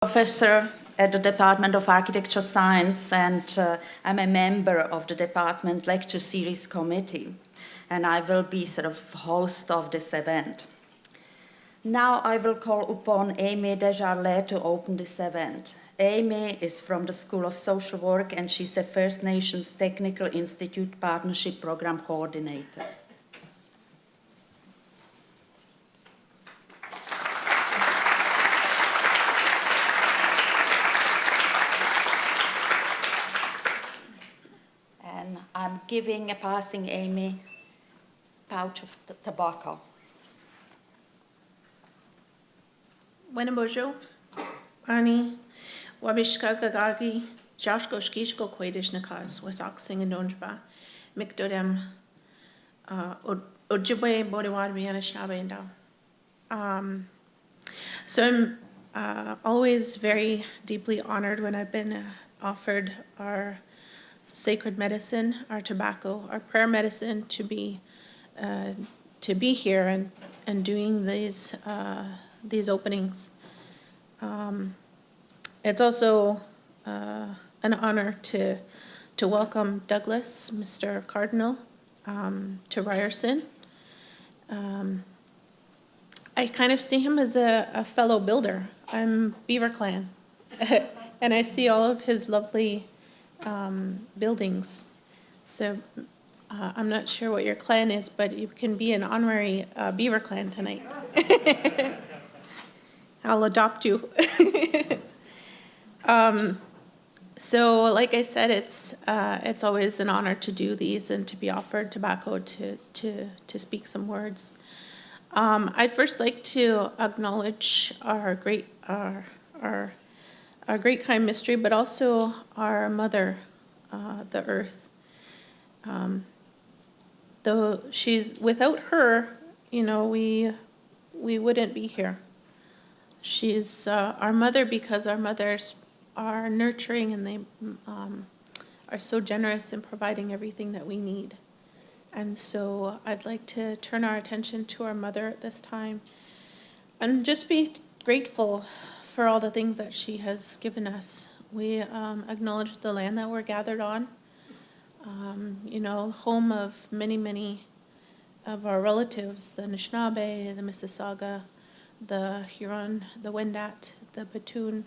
professor at the Department of Architecture Science, and I'm a member of the department lecture series committee, and I will be sort of host of this event. Now I will call upon Amy Desjarlais to open this event. Amy is from the School of Social Work, and she's a First Nations Technical Institute Partnership Program Coordinator. And I'm passing Amy a pouch of tobacco. Wenebojo, Ani, Wabishka Gagagi, Jashko Shkishko Quadish Nakas, Wasak Sing and Donjba, Mikdodem, Ojibwe, Bodewad, Riana Shabe and So I'm always very deeply honored when I've been offered our sacred medicine, our tobacco, our prayer medicine to be here and doing these openings. It's also an honor to welcome Douglas, Mr. Cardinal, to Ryerson. I kind of see him as a fellow builder. I'm Beaver Clan, and I see all of his lovely buildings. So I'm not sure what your clan is, but you can be an honorary Beaver Clan tonight. I'll adopt you. So, like I said, it's always an honor to do these and to be offered tobacco to speak some words. I'd first like to acknowledge our great kind mystery, but also our mother, the earth. Though without her, we wouldn't be here. She's our mother because our mothers are nurturing and they are so generous in providing everything that we need. And so I'd like to turn our attention to our mother at this time and just be grateful for all the things that she has given us. We acknowledge the land that we're gathered on, home of many, many of our relatives, the Anishinaabe, the Mississauga, the Huron, the Wendat, the Batoon,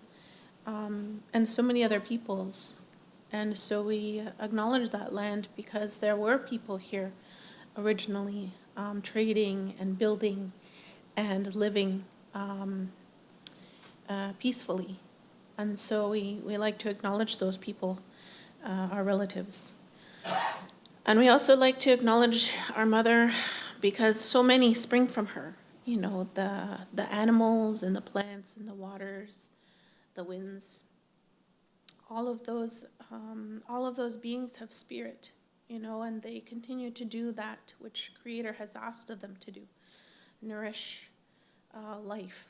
and so many other peoples. And so we acknowledge that land because there were people here originally trading and building and living peacefully. And so we like to acknowledge those people, our relatives. And we also like to acknowledge our mother because so many spring from her. The animals and the plants and the waters, the winds. All of those beings have spirit, and they continue to do that which Creator has asked of them to do, nourish life.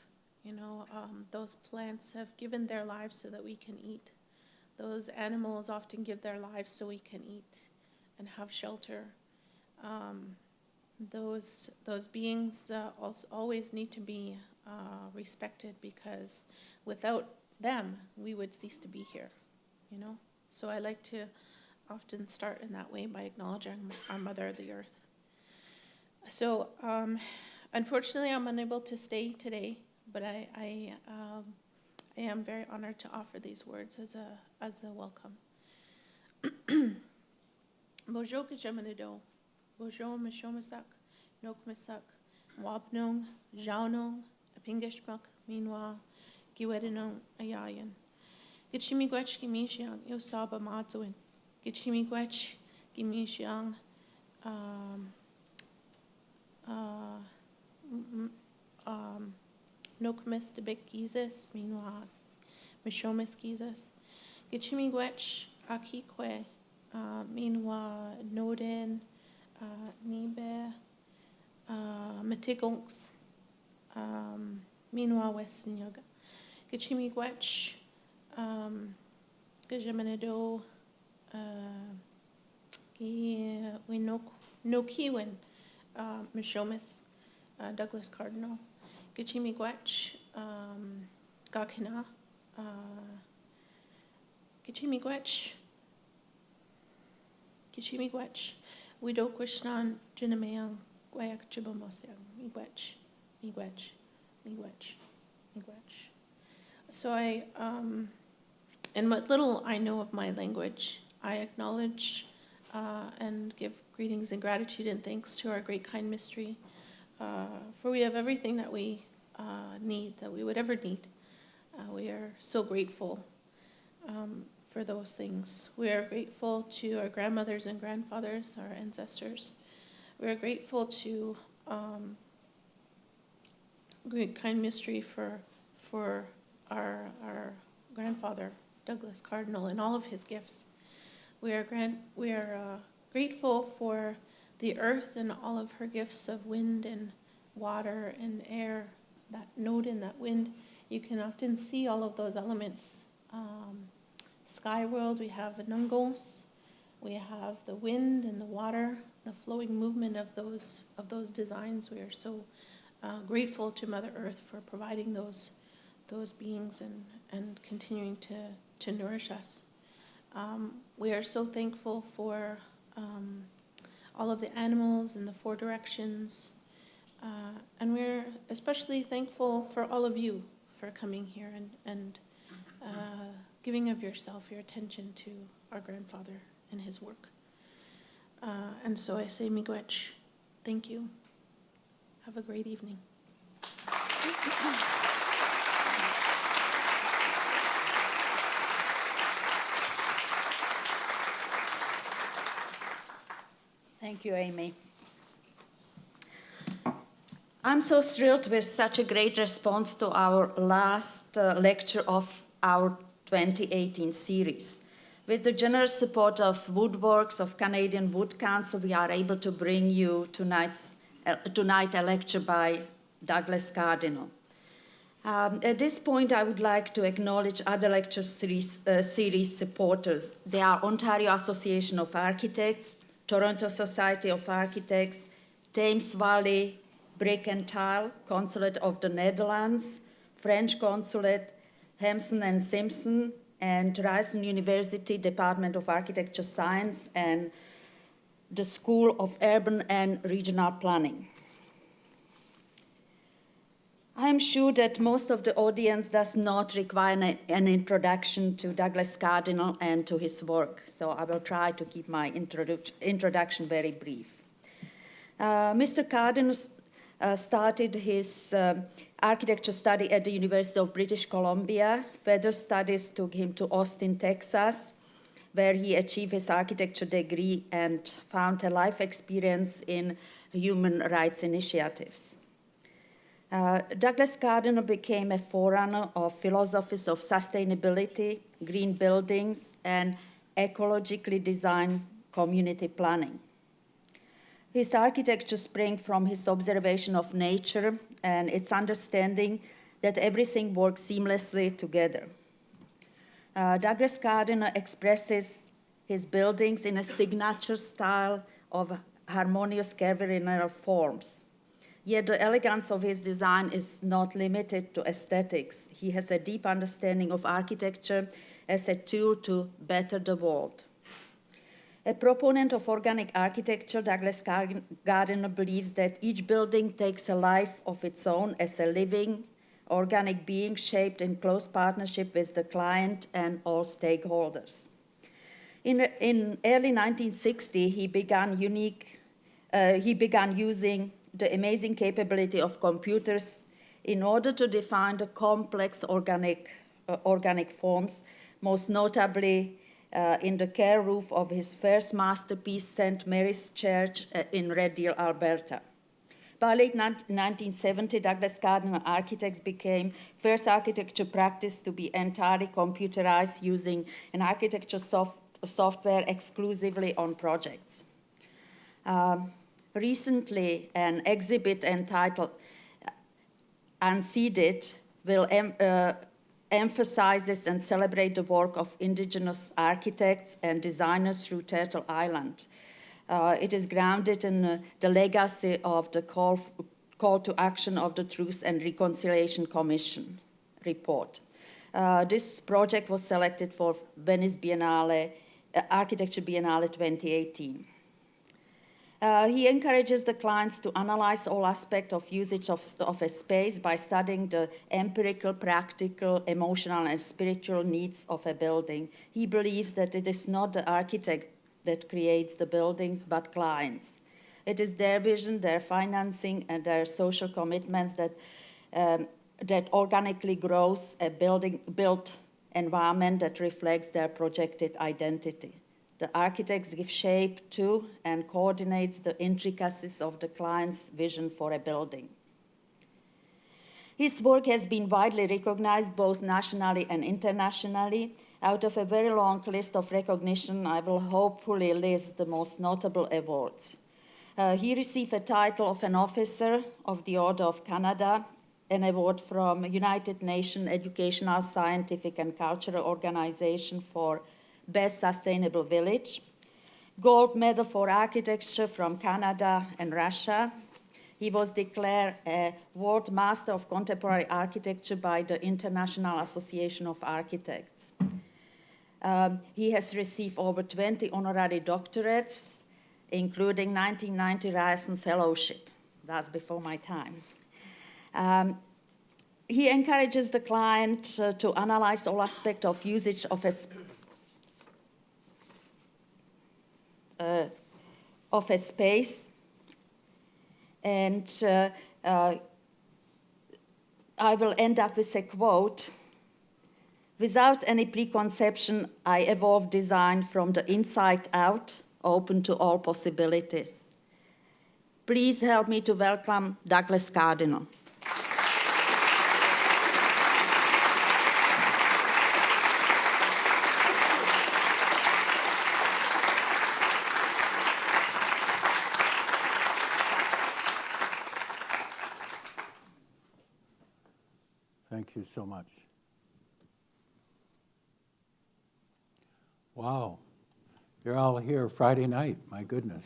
Those plants have given their lives so that we can eat. Those animals often give their lives so we can eat and have shelter. Those beings always need to be respected because without them, we would cease to be here, So I like to often start in that way by acknowledging our mother, the earth. So unfortunately, I'm unable to stay today, but I am very honored to offer these words as a welcome. Bonjour, Kajamanido. Bonjour, Mishomasak, Nokmasak, Wapnong, Jaunong, Apingishmak, Minwa, Giwedinong, Ayayan. Gichimigwech, Gimishiang, Yosaba Matsuin. Gichimigwech, Gimishiang, Nokmis de Big Gizis, Minwa, Mishomis Gizis. Gichimigwech, Akikwe, Minwa, Noden, Nibe, Matigonks, Minwa Western Yoga. Gichimigwech, Gajamanido, Nokiwin, Mishomis, Douglas Cardinal. Gichimigwech, Gakina, Kichimigwech. Kichimigwech. Wido Krishnan Jinamayang Guayak Chibamosang. Miigwech. Miigwech. Miigwech. Miigwech. So and what little I know of my language, I acknowledge and give greetings and gratitude and thanks to our great kind mystery, for we have everything that we need, that we would ever need. We are so grateful for those things. We are grateful to our grandmothers and grandfathers, our ancestors. We are grateful to great kind mystery for our grandfather, Douglas Cardinal, and all of his gifts. We are grateful for the earth and all of her gifts of wind and water and air. That note in that wind, you can often see all of those elements. Sky world, we have nungos, we have the wind and the water, the flowing movement of those designs. We are so grateful to Mother Earth for providing those beings and continuing to nourish us. We are so thankful for all of the animals in the four directions, and we're especially thankful for all of you for coming here and giving of yourself, your attention to our grandfather and his work. And so I say miigwech, thank you. Have a great evening. Thank you, Amy. I'm so thrilled with such a great response to our last lecture of our 2018 series. With the generous support of Woodworks of Canadian Wood Council, we are able to bring you tonight a lecture by Douglas Cardinal. At this point, I would like to acknowledge other lecture series supporters. They are Ontario Association of Architects, Toronto Society of Architects, Thames Valley Brick and Tile, Consulate of the Netherlands, French Consulate, Hampson and Simpson, and Ryerson University Department of Architecture Science, and the School of Urban and Regional Planning. I am sure that most of the audience does not require an introduction to Douglas Cardinal and to his work, so I will try to keep my introduction very brief. Mr. Cardinal started his architecture study at the University of British Columbia. Further studies took him to Austin, Texas, where he achieved his architecture degree and found a life experience in human rights initiatives. Douglas Cardinal became a forerunner of philosophies of sustainability, green buildings, and ecologically designed community planning. His architecture sprang from his observation of nature and its understanding that everything works seamlessly together. Douglas Cardinal expresses his buildings in a signature style of harmonious curvilinear forms. Yet the elegance of his design is not limited to aesthetics. He has a deep understanding of architecture as a tool to better the world. A proponent of organic architecture, Douglas Cardinal believes that each building takes a life of its own as a living, organic being shaped in close partnership with the client and all stakeholders. In early 1960, he began using the amazing capability of computers in order to define the complex organic forms, most notably in the care roof of his first masterpiece, St. Mary's Church in Red Deer, Alberta. By late 1970, Douglas Cardinal Architects became first architecture practice to be entirely computerized using an architecture software exclusively on projects. Recently, an exhibit entitled Unseeded will emphasizes and celebrate the work of Indigenous architects and designers through Turtle Island. It is grounded in the legacy of the call to action of the Truth and Reconciliation Commission report. This project was selected for Venice Biennale, Architecture Biennale 2018. He encourages the clients to analyze all aspects of usage of a space by studying the empirical, practical, emotional, and spiritual needs of a building. He believes that it is not the architect that creates the buildings, but clients. It is their vision, their financing, and their social commitments that organically grows a built environment that reflects their projected identity. The architects give shape to and coordinates the intricacies of the client's vision for a building. His work has been widely recognized both nationally and internationally. Out of a very long list of recognition, I will hopefully list the most notable awards. He received a title of an officer of the Order of Canada, an award from United Nations Educational, Scientific, and Cultural Organization for Best Sustainable Village, gold medal for architecture from Canada and Russia. He was declared a World Master of Contemporary Architecture by the International Association of Architects. He has received over 20 honorary doctorates, including 1990 Ryerson Fellowship. That's before my time. He encourages the client to analyze all aspects of usage of a space. And I will end up with a quote. Without any preconception, I evolved design from the inside out, open to all possibilities. Please help me to welcome Douglas Cardinal. Thank you so much. Wow, you're all here Friday night, my goodness.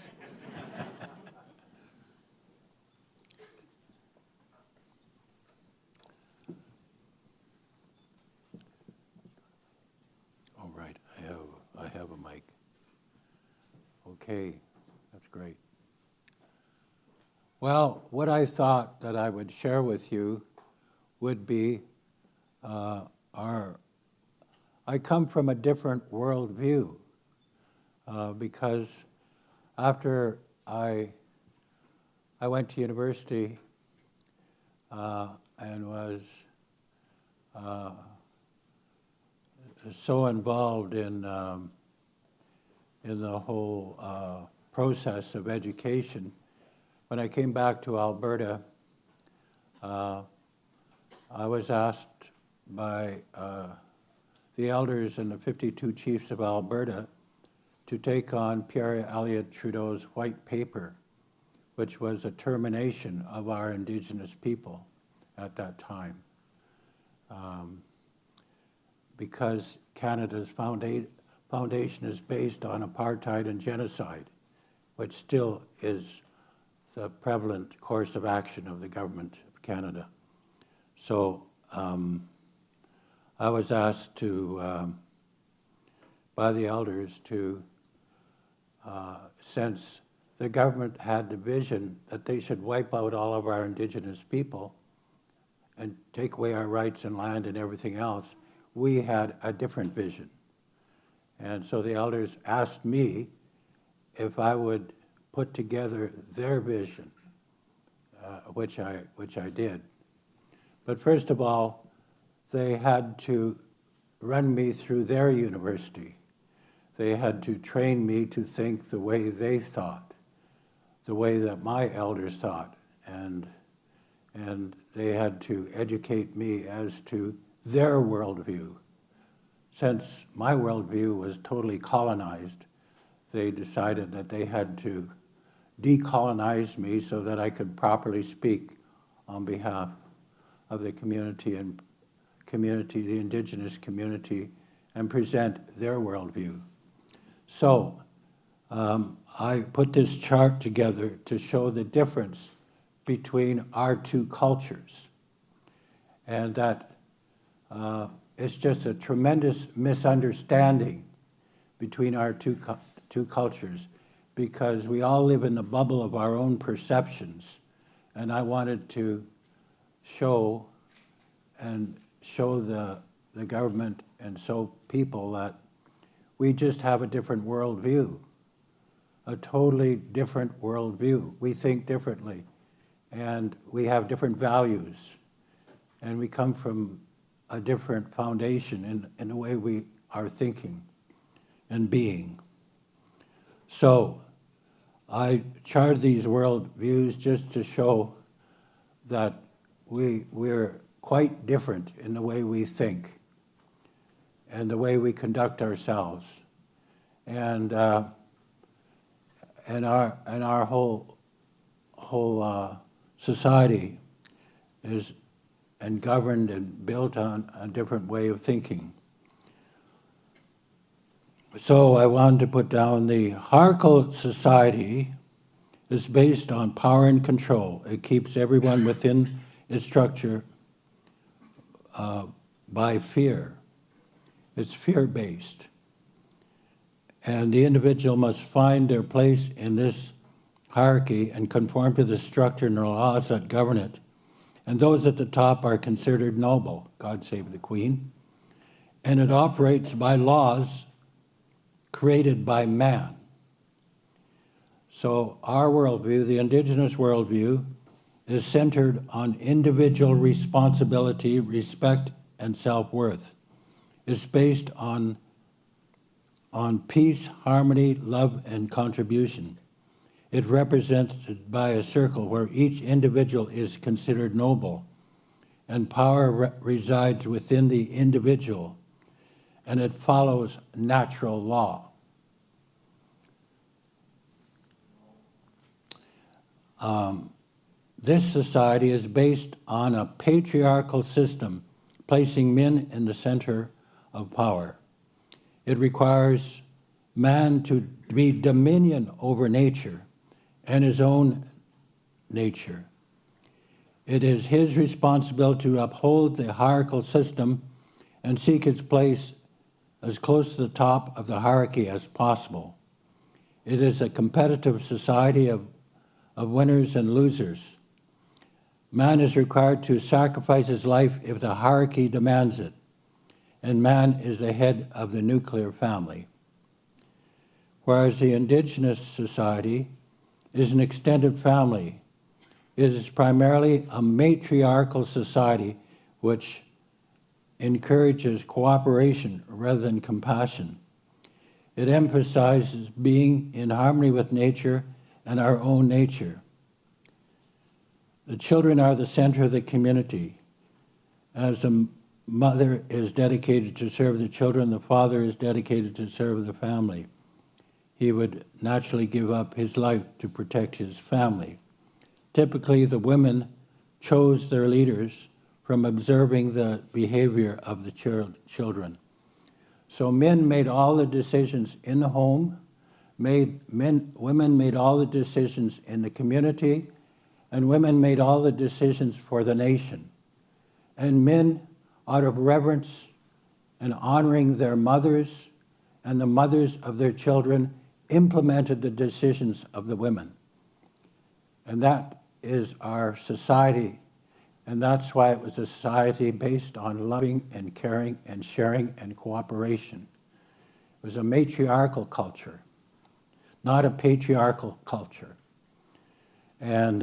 All right, I have a mic. Okay, that's great. Well, what I thought that I would share with you would be I come from a different worldview because after I went to university and was so involved in the whole process of education, when I came back to Alberta, I was asked by the elders and the 52 chiefs of Alberta to take on Pierre Elliott Trudeau's white paper, which was a termination of our Indigenous people at that time. Because Canada's foundation is based on apartheid and genocide, which still is the prevalent course of action of the government of Canada. So I was asked to, by the elders to, since the government had the vision that they should wipe out all of our Indigenous people and take away our rights and land and everything else, we had a different vision. And so the elders asked me if I would put together their vision, which I did. But first of all, they had to run me through their university. They had to train me to think the way they thought, the way that my elders thought, and they had to educate me as to their worldview. Since my worldview was totally colonized, they decided that they had to decolonize me so that I could properly speak on behalf of the community, the Indigenous community, and present their worldview. So I put this chart together to show the difference between our two cultures, and that it's just a tremendous misunderstanding between our two cultures, because we all live in the bubble of our own perceptions. And I wanted to show the government and show people that we just have a different worldview, a totally different worldview. We think differently, and we have different values, and we come from a different foundation in the way we are thinking and being. So I charted these worldviews just to show that we're quite different in the way we think and the way we conduct ourselves, and our whole society is governed and built on a different way of thinking. So I wanted to put down the hierarchical society is based on power and control. It keeps everyone within its structure by fear. It's fear-based. And the individual must find their place in this hierarchy and conform to the structure and the laws that govern it. And those at the top are considered noble, God save the Queen. And it operates by laws created by man. So our worldview, the Indigenous worldview, is centered on individual responsibility, respect, and self-worth. It's based on peace, harmony, love, and contribution. It represented by a circle where each individual is considered noble, and power resides within the individual, and it follows natural law. This society is based on a patriarchal system, placing men in the center of power. It requires man to be dominion over nature and his own nature. It is his responsibility to uphold the hierarchical system and seek its place as close to the top of the hierarchy as possible. It is a competitive society of winners and losers. Man is required to sacrifice his life if the hierarchy demands it, and man is the head of the nuclear family. Whereas the Indigenous society is an extended family. It is primarily a matriarchal society which encourages cooperation rather than compassion. It emphasizes being in harmony with nature and our own nature. The children are the center of the community. As the mother is dedicated to serve the children, the father is dedicated to serve the family. He would naturally give up his life to protect his family. Typically, the women chose their leaders from observing the behavior of the children. So men made all the decisions in the home, women made all the decisions in the community, and women made all the decisions for the nation. And men, out of reverence and honoring their mothers and the mothers of their children, implemented the decisions of the women. And that is our society. And that's why it was a society based on loving and caring and sharing and cooperation. It was a matriarchal culture, not a patriarchal culture. And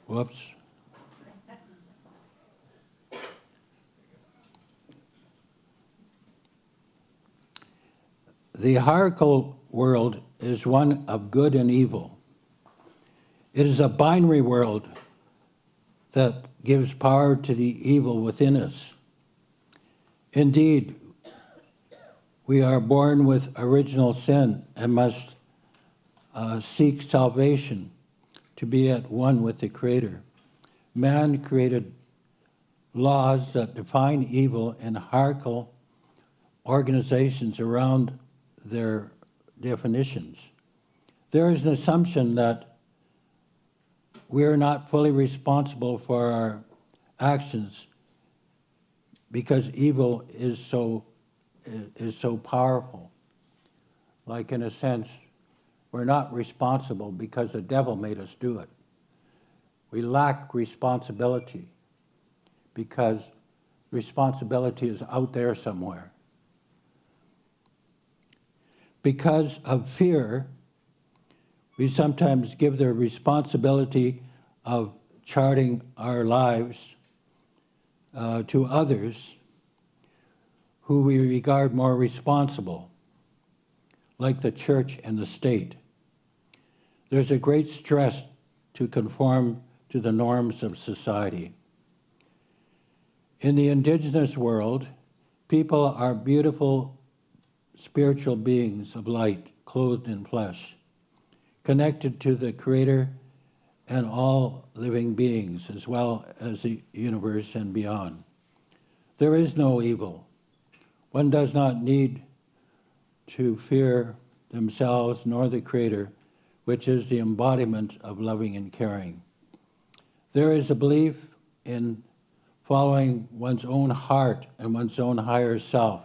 whoops. The hierarchical world is one of good and evil. It is a binary world that gives power to the evil within us. Indeed, we are born with original sin and must seek salvation to be at one with the Creator. Man created laws that define evil and hierarchical organizations around their definitions. There is an assumption that we are not fully responsible for our actions because evil is so powerful. Like, in a sense, we're not responsible because the devil made us do it. We lack responsibility because responsibility is out there somewhere. Because of fear, we sometimes give the responsibility of charting our lives to others who we regard more responsible, like the church and the state. There's a great stress to conform to the norms of society. In the Indigenous world, people are beautiful spiritual beings of light, clothed in flesh, connected to the Creator and all living beings, as well as the universe and beyond. There is no evil. One does not need to fear themselves nor the Creator, which is the embodiment of loving and caring. There is a belief in following one's own heart and one's own higher self,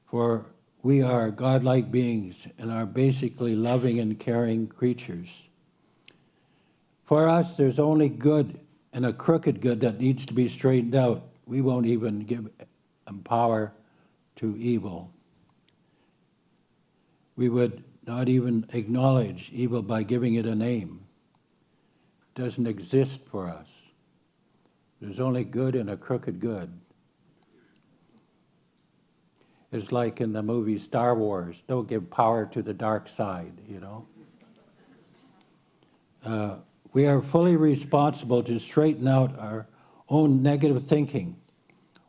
for we are godlike beings and are basically loving and caring creatures. For us, there's only good and a crooked good that needs to be straightened out. We won't even give power to evil. We would not even acknowledge evil by giving it a name. It doesn't exist for us. There's only good and a crooked good. It's like in the movie Star Wars, don't give power to the dark side, you know. We are fully responsible to straighten out our own negative thinking,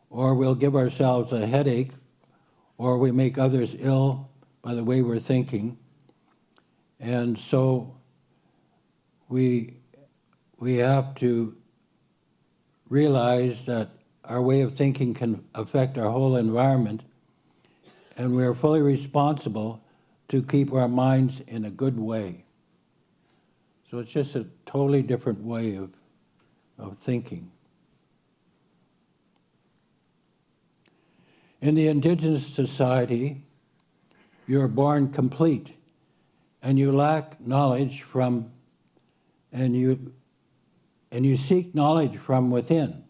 or we'll give ourselves a headache, or we make others ill by the way we're thinking. And so we have to realize that our way of thinking can affect our whole environment, and we are fully responsible to keep our minds in a good way. So it's just a totally different way of thinking. In the Indigenous society, you are born complete, and you lack knowledge from, and you seek knowledge from within,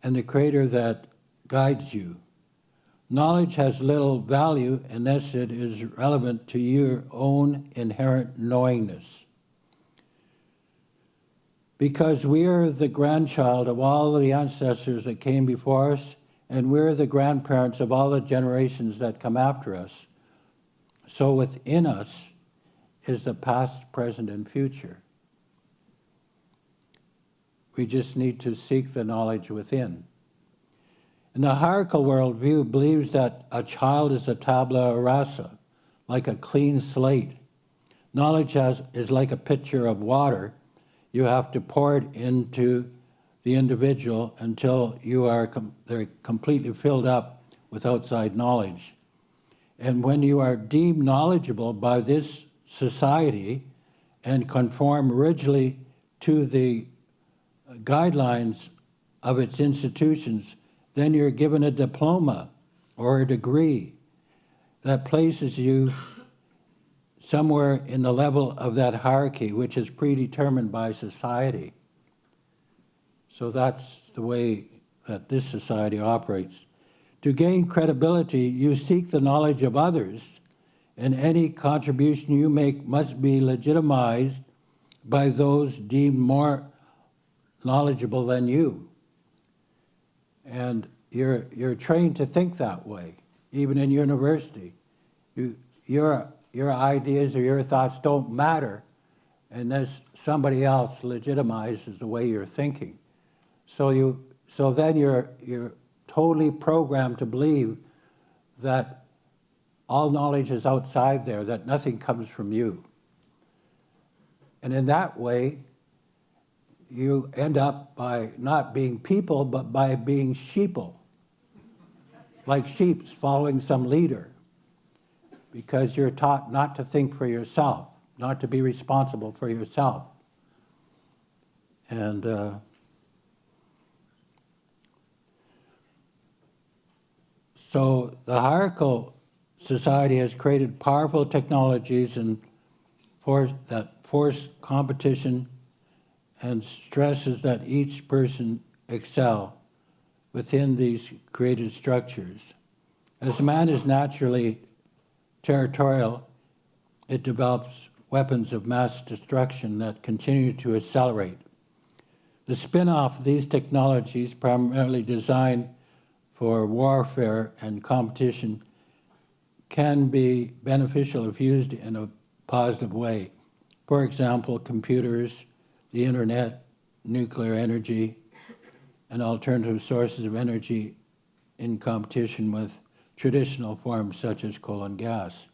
and the Creator that guides you. Knowledge has little value unless it is relevant to your own inherent knowingness. Because we are the grandchild of all the ancestors that came before us, and we're the grandparents of all the generations that come after us. So within us is the past, present, and future. We just need to seek the knowledge within. And the hierarchical worldview believes that a child is a tabula rasa, like a clean slate. Knowledge is like a pitcher of water. You have to pour it into the individual until they're completely filled up with outside knowledge. And when you are deemed knowledgeable by this society and conform rigidly to the guidelines of its institutions, then you're given a diploma or a degree that places you somewhere in the level of that hierarchy, which is predetermined by society. So that's the way that this society operates. To gain credibility, you seek the knowledge of others, and any contribution you make must be legitimized by those deemed more knowledgeable than you. And you're trained to think that way, even in university. Your ideas or your thoughts don't matter unless somebody else legitimizes the way you're thinking. So then you're totally programmed to believe that all knowledge is outside there, that nothing comes from you. And in that way, you end up by not being people, but by being sheeple, like sheep following some leader, because you're taught not to think for yourself, not to be responsible for yourself. And so the hierarchical society has created powerful technologies that force competition and stresses that each person excel within these created structures. As man is naturally territorial, it develops weapons of mass destruction that continue to accelerate. The spin-off of these technologies, primarily designed for warfare and competition, can be beneficial if used in a positive way. For example, computers, the internet, nuclear energy, and alternative sources of energy in competition with traditional forms such as coal and gas.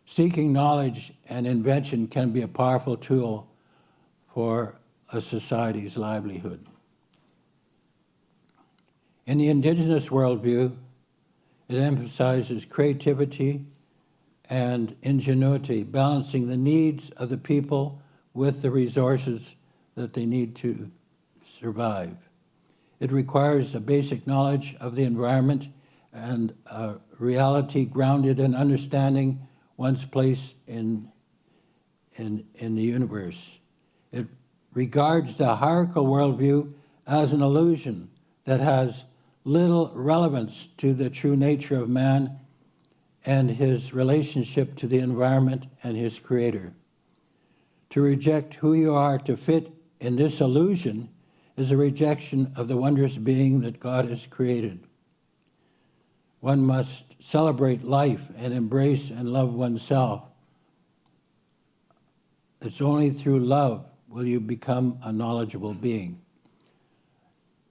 Seeking knowledge and invention can be a powerful tool for a society's livelihood. In the Indigenous worldview, it emphasizes creativity and ingenuity, balancing the needs of the people with the resources that they need to survive. It requires a basic knowledge of the environment and a reality grounded in understanding one's place in the universe. It regards the hierarchical worldview as an illusion that has little relevance to the true nature of man and his relationship to the environment and his creator. To reject who you are to fit in this illusion is a rejection of the wondrous being that God has created. One must celebrate life and embrace and love oneself. It's only through love will you become a knowledgeable being.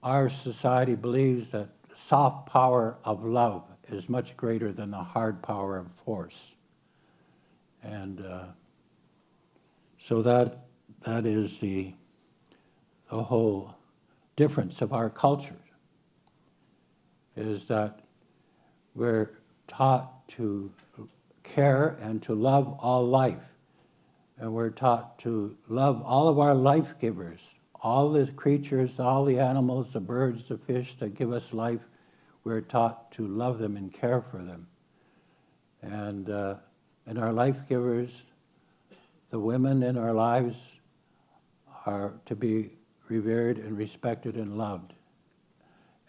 Our society believes that the soft power of love is much greater than the hard power of force. And so that is the whole difference of our culture, is that we're taught to care and to love all life. And we're taught to love all of our life givers, all the creatures, all the animals, the birds, the fish that give us life. We're taught to love them and care for them. And our life givers, the women in our lives, are to be revered and respected and loved.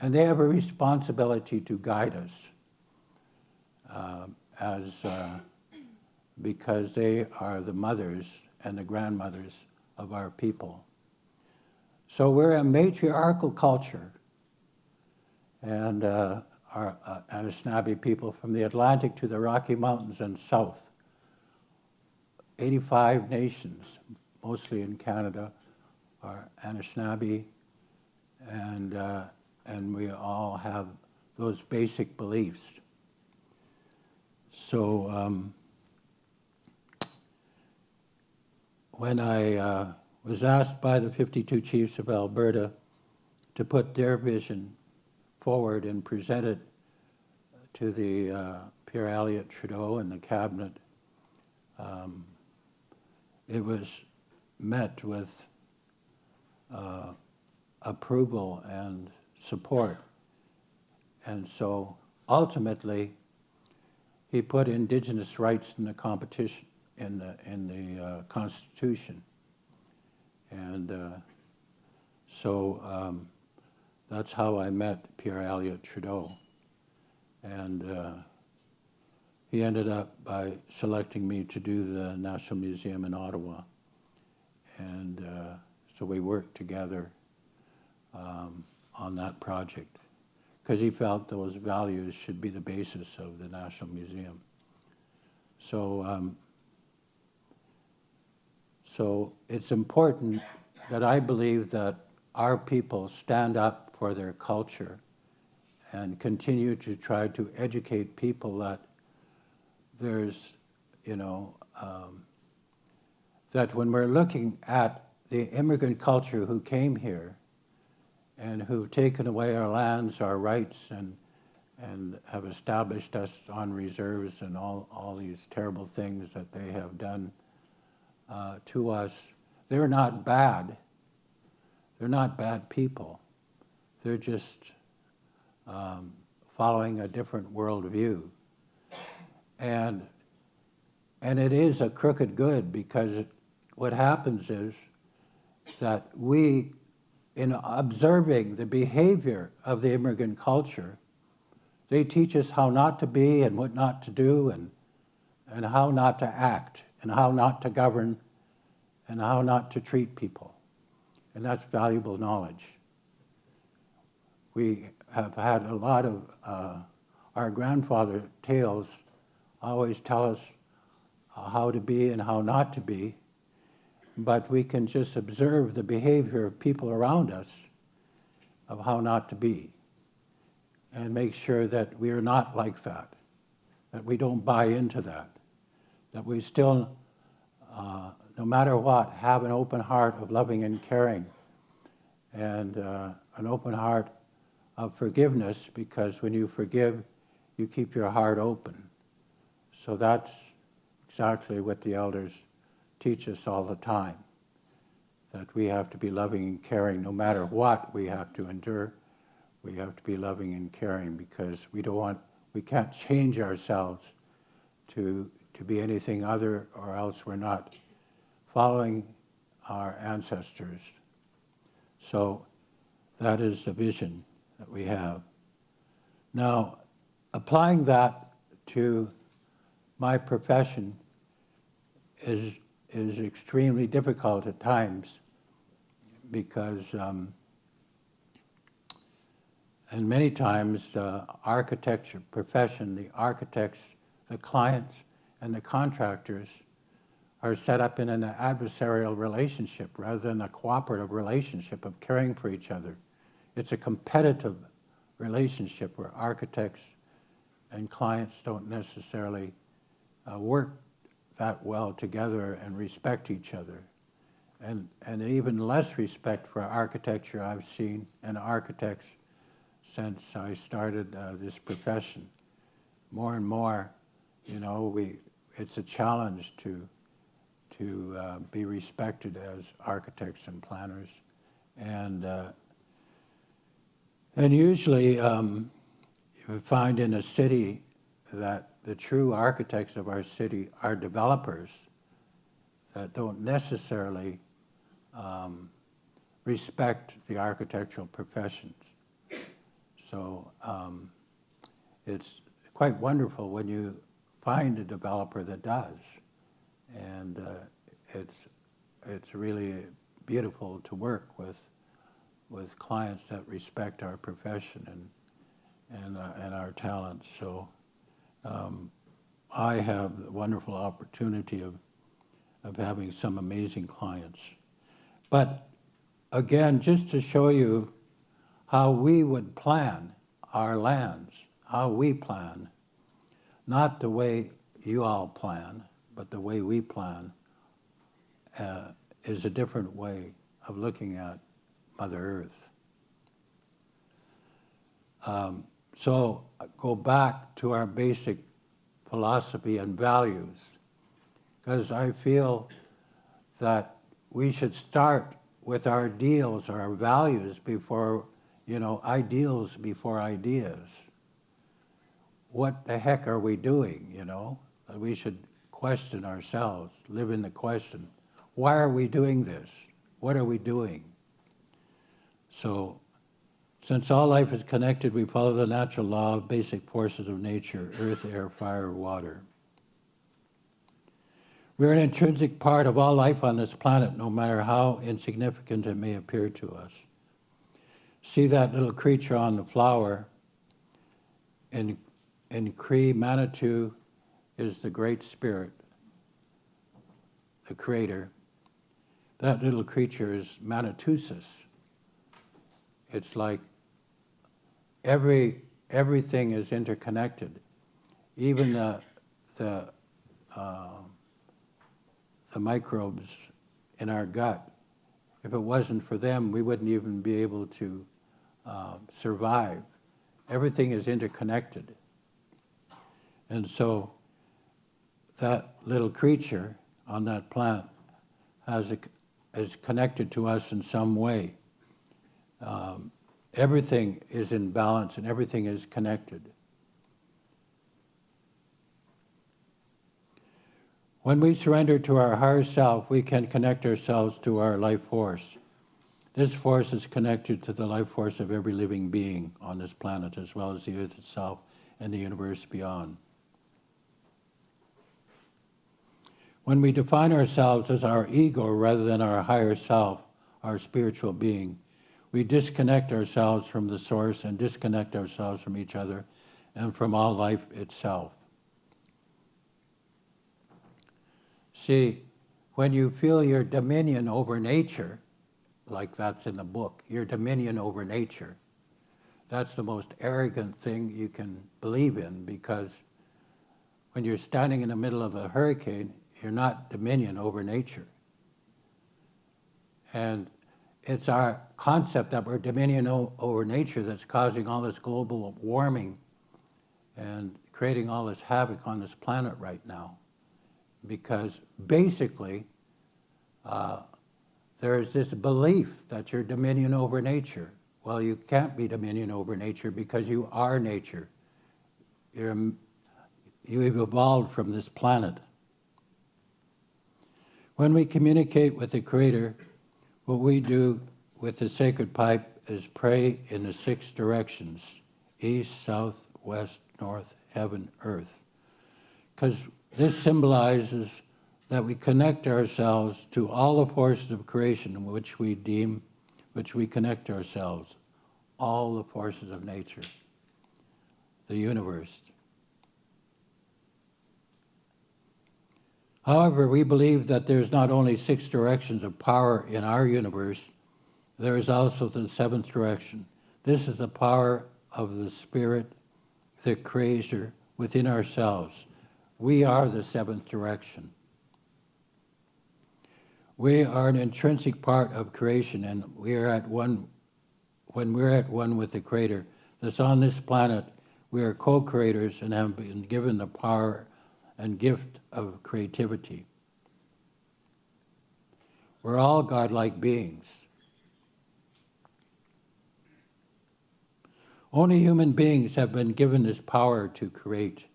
And they have a responsibility to guide us because they are the mothers and the grandmothers of our people. So we're a matriarchal culture, and our Anishinaabe people from the Atlantic to the Rocky Mountains and south, 85 nations, mostly in Canada, are Anishinaabe, and we all have those basic beliefs. So when I was asked by the 52 chiefs of Alberta to put their vision forward and present it to the Pierre Elliott Trudeau and the cabinet, it was met with approval and support. And so ultimately, he put Indigenous rights in the competition, in the Constitution. And so that's how I met Pierre Elliott Trudeau. And he ended up by selecting me to do the National Museum in Ottawa. And so we worked together on that project, because he felt those values should be the basis of the National Museum. So, so it's important that I believe that our people stand up for their culture and continue to try to educate people that there's, that when we're looking at the immigrant culture who came here and who've taken away our lands, our rights, and have established us on reserves and all these terrible things that they have done to us, they're not bad. they're not bad people. They're just following a different worldview. And it is a crooked good, because what happens is that we, in observing the behavior of the immigrant culture, they teach us how not to be and what not to do, and how not to act, and how not to govern, and how not to treat people. And that's valuable knowledge. We have had a lot of, our grandfather tales always tell us how to be and how not to be, but we can just observe the behavior of people around us of how not to be, and make sure that we are not like that we don't buy into that we still, no matter what, have an open heart of loving and caring, and an open heart of forgiveness, because when you forgive, you keep your heart open. So that's exactly what the elders teach us all the time, that we have to be loving and caring no matter what we have to endure. We have to be loving and caring, because we can't change ourselves to be anything other, or else we're not following our ancestors. So that is the vision that we have. Now, applying that to my profession is extremely difficult at times, because and many times the architecture profession, the architects, the clients, and the contractors are set up in an adversarial relationship rather than a cooperative relationship of caring for each other. It's a competitive relationship where architects and clients don't necessarily work that well together and respect each other. And even less respect for architecture I've seen, and architects, since I started this profession. More and more, you know, it's a challenge to be respected as architects and planners. And usually you find in a city that the true architects of our city are developers that don't necessarily respect the architectural professions. So it's quite wonderful when you find a developer that does. And it's really beautiful to work with clients that respect our profession and our talents. So I have the wonderful opportunity of having some amazing clients. But again, just to show you how we would plan our lands, how we plan, not the way you all plan, but the way we plan, is a different way of looking at Mother Earth. So go back to our basic philosophy and values, because I feel that we should start with our ideals, our values, before, ideals before ideas. What the heck are we doing, We should question ourselves, live in the question. Why are we doing this? What are we doing? So, since all life is connected, we follow the natural law of basic forces of nature: earth, air, fire, water. We're an intrinsic part of all life on this planet, no matter how insignificant it may appear to us. See that little creature on the flower? In Cree, Manitou is the Great Spirit, the Creator. That little creature is Manitousis. It's like everything is interconnected. Even the microbes in our gut. If it wasn't for them, we wouldn't even be able to survive. Everything is interconnected. And so that little creature on that plant is connected to us in some way. Everything is in balance and everything is connected. When we surrender to our higher self, we can connect ourselves to our life force. This force is connected to the life force of every living being on this planet, as well as the earth itself and the universe beyond. When we define ourselves as our ego rather than our higher self, our spiritual being, we disconnect ourselves from the source and disconnect ourselves from each other and from all life itself. See, when you feel your dominion over nature, like that's in the book, your dominion over nature, that's the most arrogant thing you can believe in, because when you're standing in the middle of a hurricane, you're not dominion over nature. And it's our concept that we're dominion over nature that's causing all this global warming and creating all this havoc on this planet right now. Because basically, there is this belief that you're dominion over nature. Well, you can't be dominion over nature because you are nature. You've evolved from this planet. When we communicate with the Creator, what we do with the sacred pipe is pray in the 6 directions: east, south, west, north, heaven, earth. Because this symbolizes that we connect ourselves to all the forces of creation which we connect ourselves, all the forces of nature, the universe. However, we believe that there's not only 6 directions of power in our universe, there is also the 7th direction. This is the power of the Spirit, the Creator, within ourselves. We are the 7th direction. We are an intrinsic part of creation, and we are at one. When we're at one with the Creator, thus on this planet, we are co-creators and have been given the power and gift of creativity. We're all godlike beings. Only human beings have been given this power to create.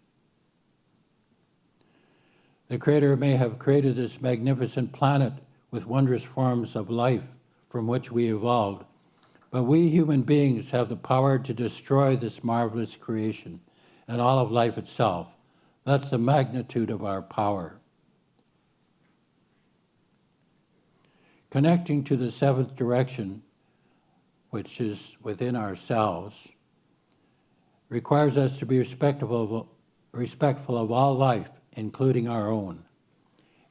The Creator may have created this magnificent planet with wondrous forms of life from which we evolved, but we human beings have the power to destroy this marvelous creation and all of life itself. That's the magnitude of our power. Connecting to the 7th direction, which is within ourselves, requires us to be respectful of all life, including our own.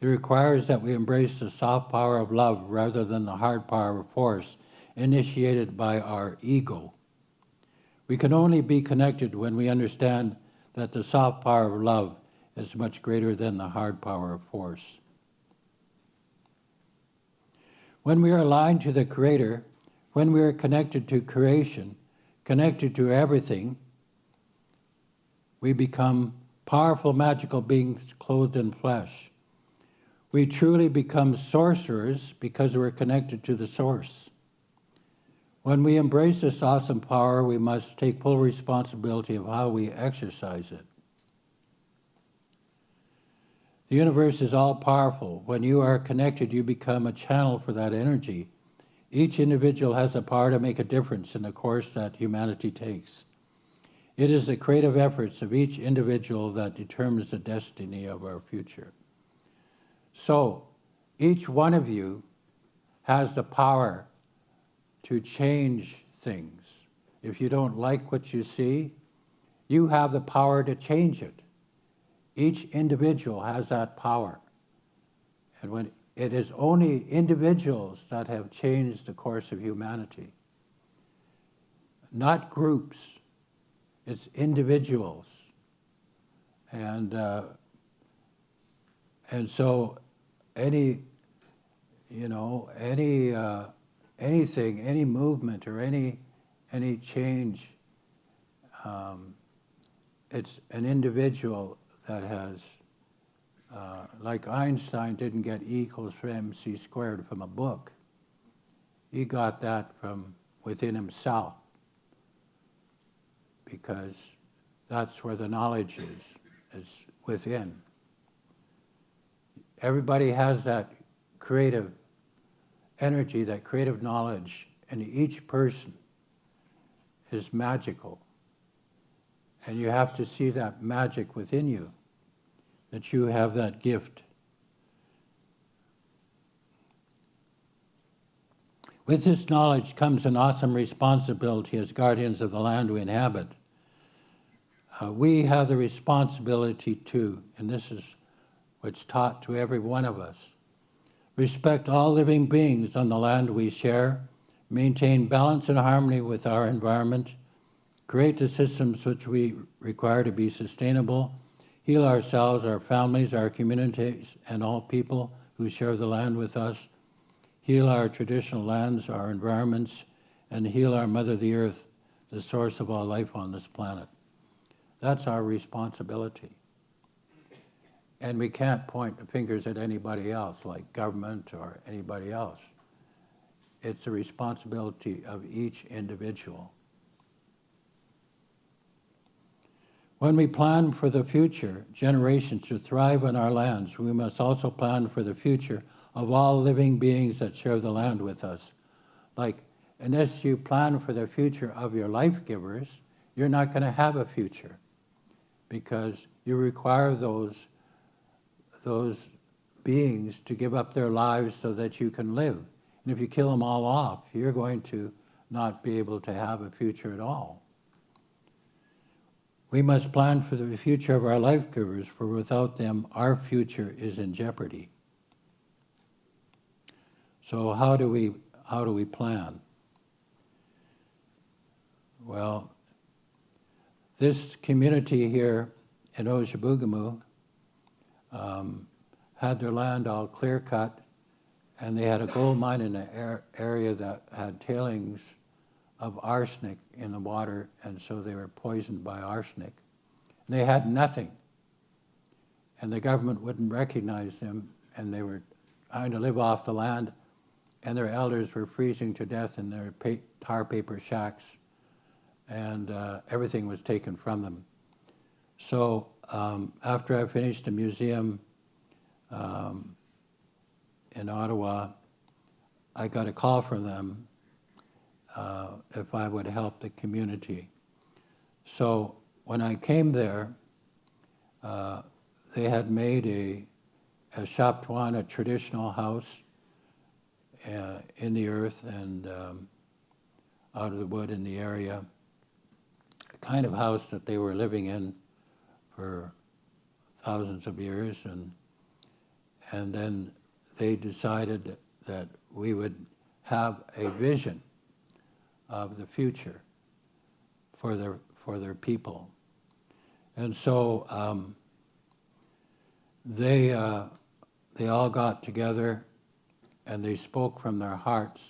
It requires that we embrace the soft power of love rather than the hard power of force initiated by our ego. We can only be connected when we understand that the soft power of love is much greater than the hard power of force. When we are aligned to the Creator, when we are connected to creation, connected to everything, we become powerful, magical beings clothed in flesh. We truly become sorcerers because we're connected to the source. When we embrace this awesome power, we must take full responsibility of how we exercise it. The universe is all powerful. When you are connected, you become a channel for that energy. Each individual has the power to make a difference in the course that humanity takes. It is the creative efforts of each individual that determines the destiny of our future. So, each one of you has the power to change things. If you don't like what you see, you have the power to change it. Each individual has that power. And when it is only individuals that have changed the course of humanity, not groups, it's individuals. And so anything, any movement or any change, it's an individual that has, like Einstein didn't get E = mc² from a book. He got that from within himself, because that's where the knowledge is within. Everybody has that creative energy, that creative knowledge, and each person is magical. And you have to see that magic within you, that you have that gift. With this knowledge comes an awesome responsibility as guardians of the land we inhabit. We have the responsibility to, and this is what's taught to every one of us, respect all living beings on the land we share, maintain balance and harmony with our environment, create the systems which we require to be sustainable, heal ourselves, our families, our communities, and all people who share the land with us, heal our traditional lands, our environments, and heal our Mother the Earth, the source of all life on this planet. That's our responsibility. And we can't point the fingers at anybody else, like government or anybody else. It's the responsibility of each individual. When we plan for the future generations to thrive on our lands, we must also plan for the future of all living beings that share the land with us. Like, unless you plan for the future of your life givers, you're not going to have a future, because you require those beings to give up their lives so that you can live. And if you kill them all off, you're going to not be able to have a future at all. We must plan for the future of our life givers, for without them, our future is in jeopardy. So how do we plan? Well, this community here in Ojiboogamoo had their land all clear-cut, and they had a gold mine in an area that had tailings of arsenic in the water, and so they were poisoned by arsenic. And they had nothing, and the government wouldn't recognize them, and they were trying to live off the land, and their elders were freezing to death in their tar paper shacks, and everything was taken from them. So after I finished the museum in Ottawa, I got a call from them if I would help the community. So when I came there, they had made a shaptuan, a traditional house in the earth and out of the wood in the area, a kind of house that they were living in for thousands of years, and then they decided that we would have a vision of the future for their people. And so they all got together and they spoke from their hearts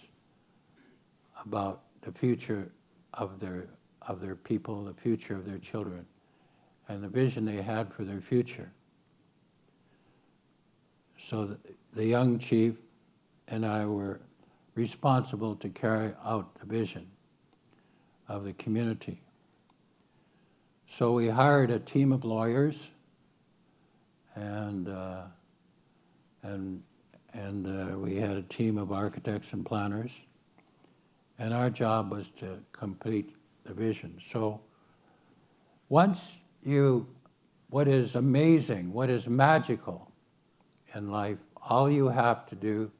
about the future of their people, the future of their children, and the vision they had for their future. So the young chief and I were responsible to carry out the vision of the community. So we hired a team of lawyers, and we had a team of architects and planners, and our job was to complete the vision. So once what is amazing, what is magical in life, all you have to do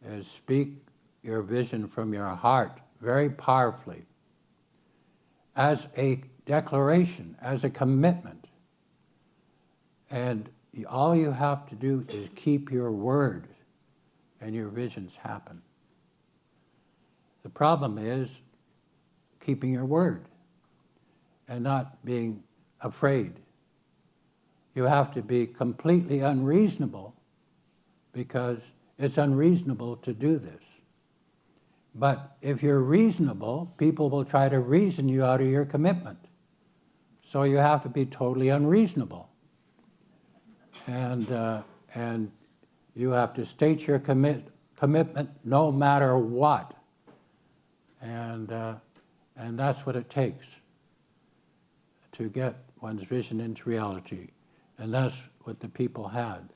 is speak your vision from your heart very powerfully as a declaration, as a commitment. And all you have to do is keep your word, and your visions happen. The problem is keeping your word and not being afraid. You have to be completely unreasonable, because it's unreasonable to do this. But if you're reasonable, people will try to reason you out of your commitment. So you have to be totally unreasonable. And you have to state your commitment no matter what. And that's what it takes to get one's vision into reality. And that's what the people had.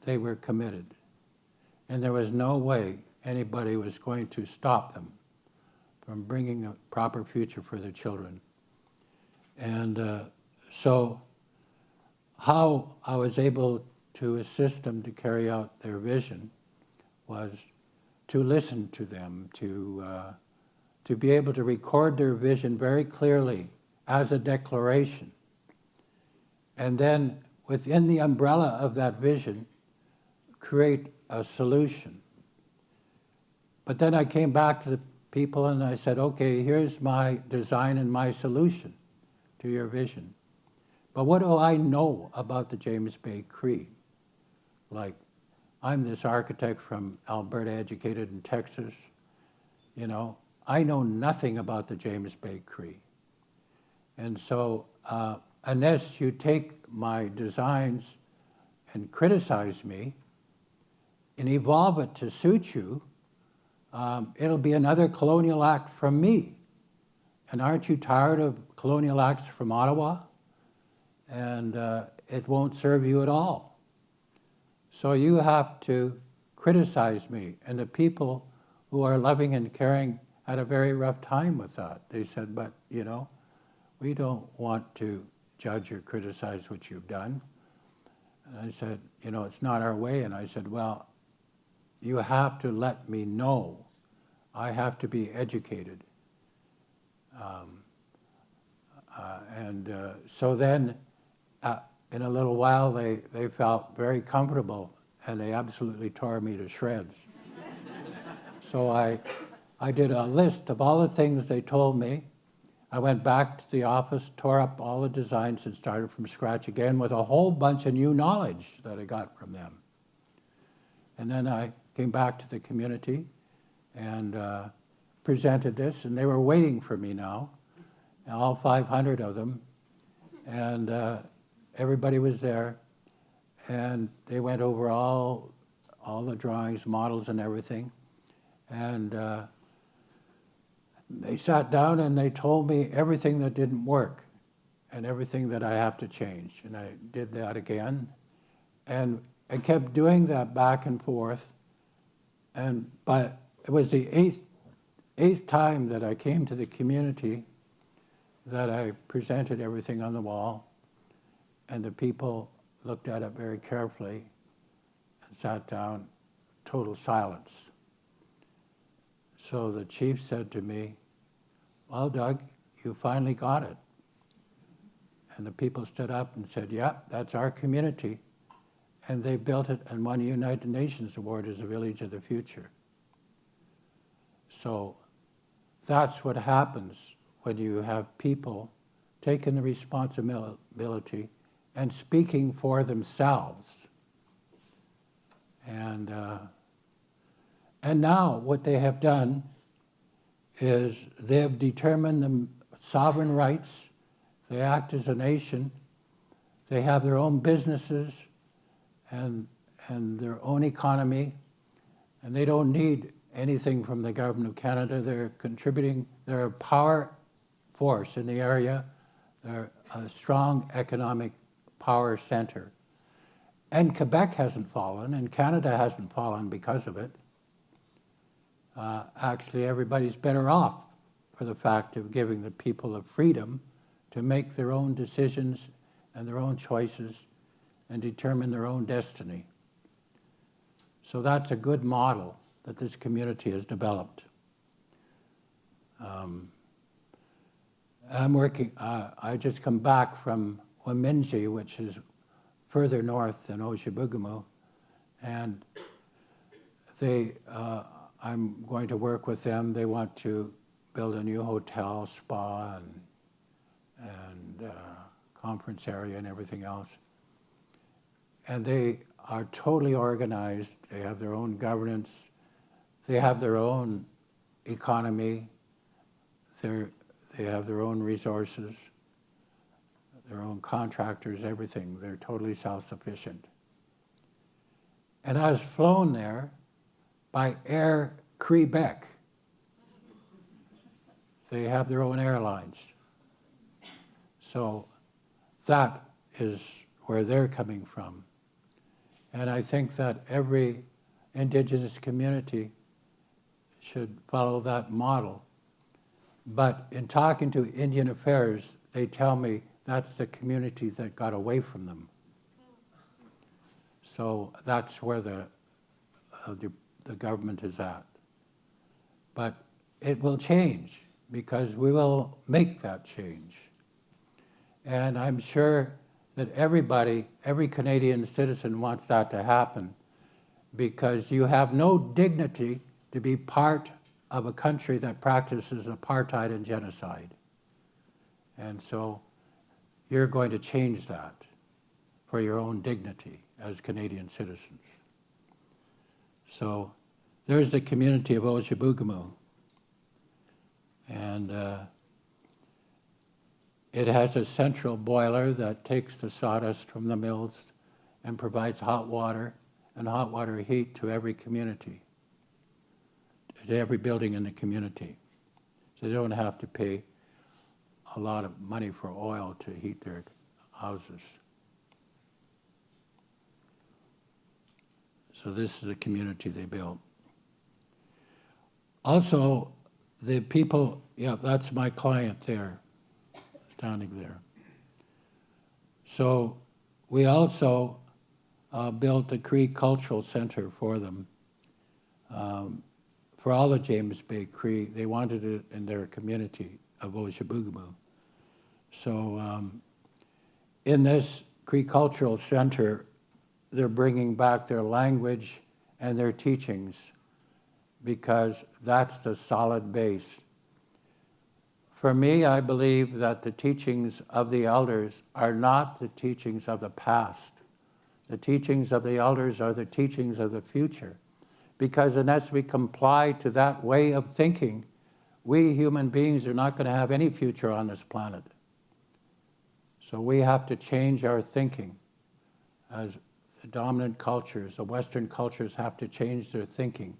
They were committed. And there was no way anybody was going to stop them from bringing a proper future for their children. And so how I was able to assist them to carry out their vision was to listen to them, to be able to record their vision very clearly as a declaration. And then within the umbrella of that vision, create a solution. But then I came back to the people and I said, okay, here's my design and my solution to your vision. But what do I know about the James Bay Cree? Like, I'm this architect from Alberta, educated in Texas. You know, I know nothing about the James Bay Cree. And so, unless you take my designs and criticize me and evolve it to suit you, it'll be another colonial act from me. And aren't you tired of colonial acts from Ottawa? And it won't serve you at all. So you have to criticize me. And the people who are loving and caring had a very rough time with that. They said, but, you know, we don't want to judge or criticize what you've done. And I said, you know, it's not our way. And I said, well, you have to let me know. I have to be educated. So then, in a little while, they felt very comfortable, and they absolutely tore me to shreds. So I did a list of all the things they told me. I went back to the office, tore up all the designs, and started from scratch again with a whole bunch of new knowledge that I got from them. And then I came back to the community and presented this, and they were waiting for me now, all 500 of them. And everybody was there, and they went over all the drawings, models, and everything. And they sat down and they told me everything that didn't work and everything that I have to change. And I did that again. And I kept doing that back and forth. But it was the eighth time that I came to the community that I presented everything on the wall. And the people looked at it very carefully and sat down, total silence. So the chief said to me, well, Doug, you finally got it. And the people stood up and said, yeah, that's our community. And they built it and won a United Nations award as a village of the future. So that's what happens when you have people taking the responsibility and speaking for themselves. And now what they have done is they have determined the sovereign rights. They act as a nation. They have their own businesses and their own economy. And they don't need anything from the government of Canada. They're contributing. They're a power force in the area. They're a strong economic power center. And Quebec hasn't fallen, and Canada hasn't fallen because of it. Actually, everybody's better off for the fact of giving the people the freedom to make their own decisions and their own choices and determine their own destiny. So that's a good model that this community has developed. I'm working, I just come back from Wamingji, which is further north than Oshiboogamoo, and I'm going to work with them. They want to build a new hotel, spa, and conference area and everything else. And they are totally organized. They have their own governance. They have their own economy. They have their own resources, their own contractors, everything. They're totally self-sufficient. And I was flown there by Air Quebec. They have their own airlines. So that is where they're coming from. And I think that every Indigenous community should follow that model. But in talking to Indian Affairs, they tell me that's the community that got away from them. So that's where the government is at. But it will change, because we will make that change. And I'm sure that everybody, every Canadian citizen wants that to happen, because you have no dignity to be part of a country that practices apartheid and genocide. And so you're going to change that for your own dignity as Canadian citizens. So there's the community of Ojibugamu. And it has a central boiler that takes the sawdust from the mills and provides hot water and hot water heat to every community, to every building in the community. So they don't have to pay a lot of money for oil to heat their houses. So this is the community they built. Also, the people, yeah, that's my client there, standing there. So we also built the Cree Cultural Center for them. For all the James Bay Cree, they wanted it in their community of Ojibugamu. So in this Cree Cultural Center, they're bringing back their language and their teachings, because that's the solid base. For me, I believe that the teachings of the elders are not the teachings of the past. The teachings of the elders are the teachings of the future, because unless we comply to that way of thinking, we human beings are not going to have any future on this planet. So we have to change our thinking. As the dominant cultures, the Western cultures, have to change their thinking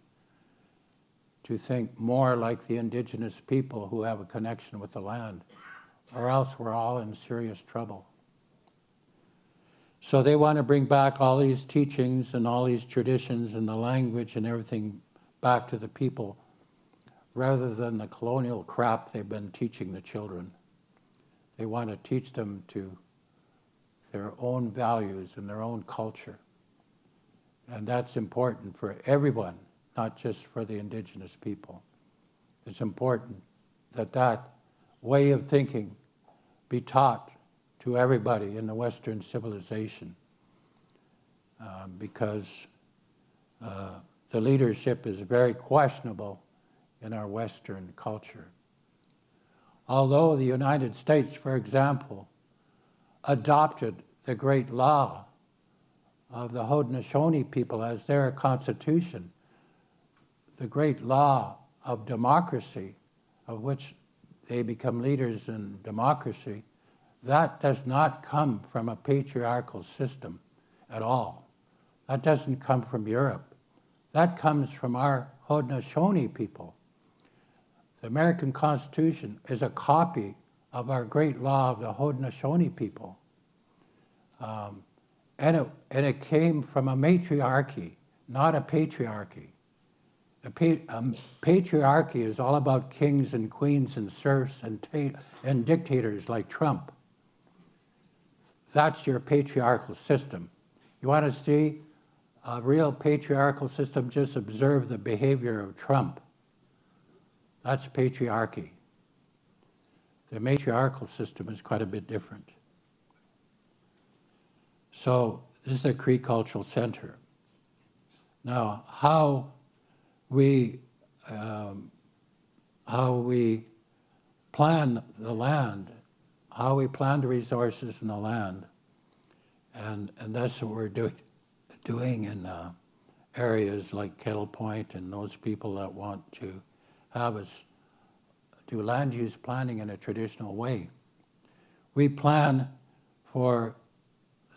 to think more like the Indigenous people who have a connection with the land, or else we're all in serious trouble. So they want to bring back all these teachings and all these traditions and the language and everything back to the people, rather than the colonial crap they've been teaching the children. They want to teach them to their own values and their own culture. And that's important for everyone, not just for the Indigenous people. It's important that that way of thinking be taught to everybody in the Western civilization, because the leadership is very questionable in our Western culture. Although the United States, for example, adopted the great law of the Haudenosaunee people as their constitution, the great law of democracy, of which they become leaders in democracy, that does not come from a patriarchal system at all. That doesn't come from Europe. That comes from our Haudenosaunee people. The American Constitution is a copy of our great law of the Haudenosaunee people. And it came from a matriarchy, not a patriarchy. A patriarchy is all about kings and queens and serfs and dictators like Trump. That's your patriarchal system. You want to see a real patriarchal system? Just observe the behavior of Trump. That's patriarchy. The matriarchal system is quite a bit different. So this is a Cree Cultural Center. Now, how we plan the land, how we plan the resources in the land, and that's what we're doing in areas like Kettle Point and those people that want to have us do land use planning in a traditional way. We plan for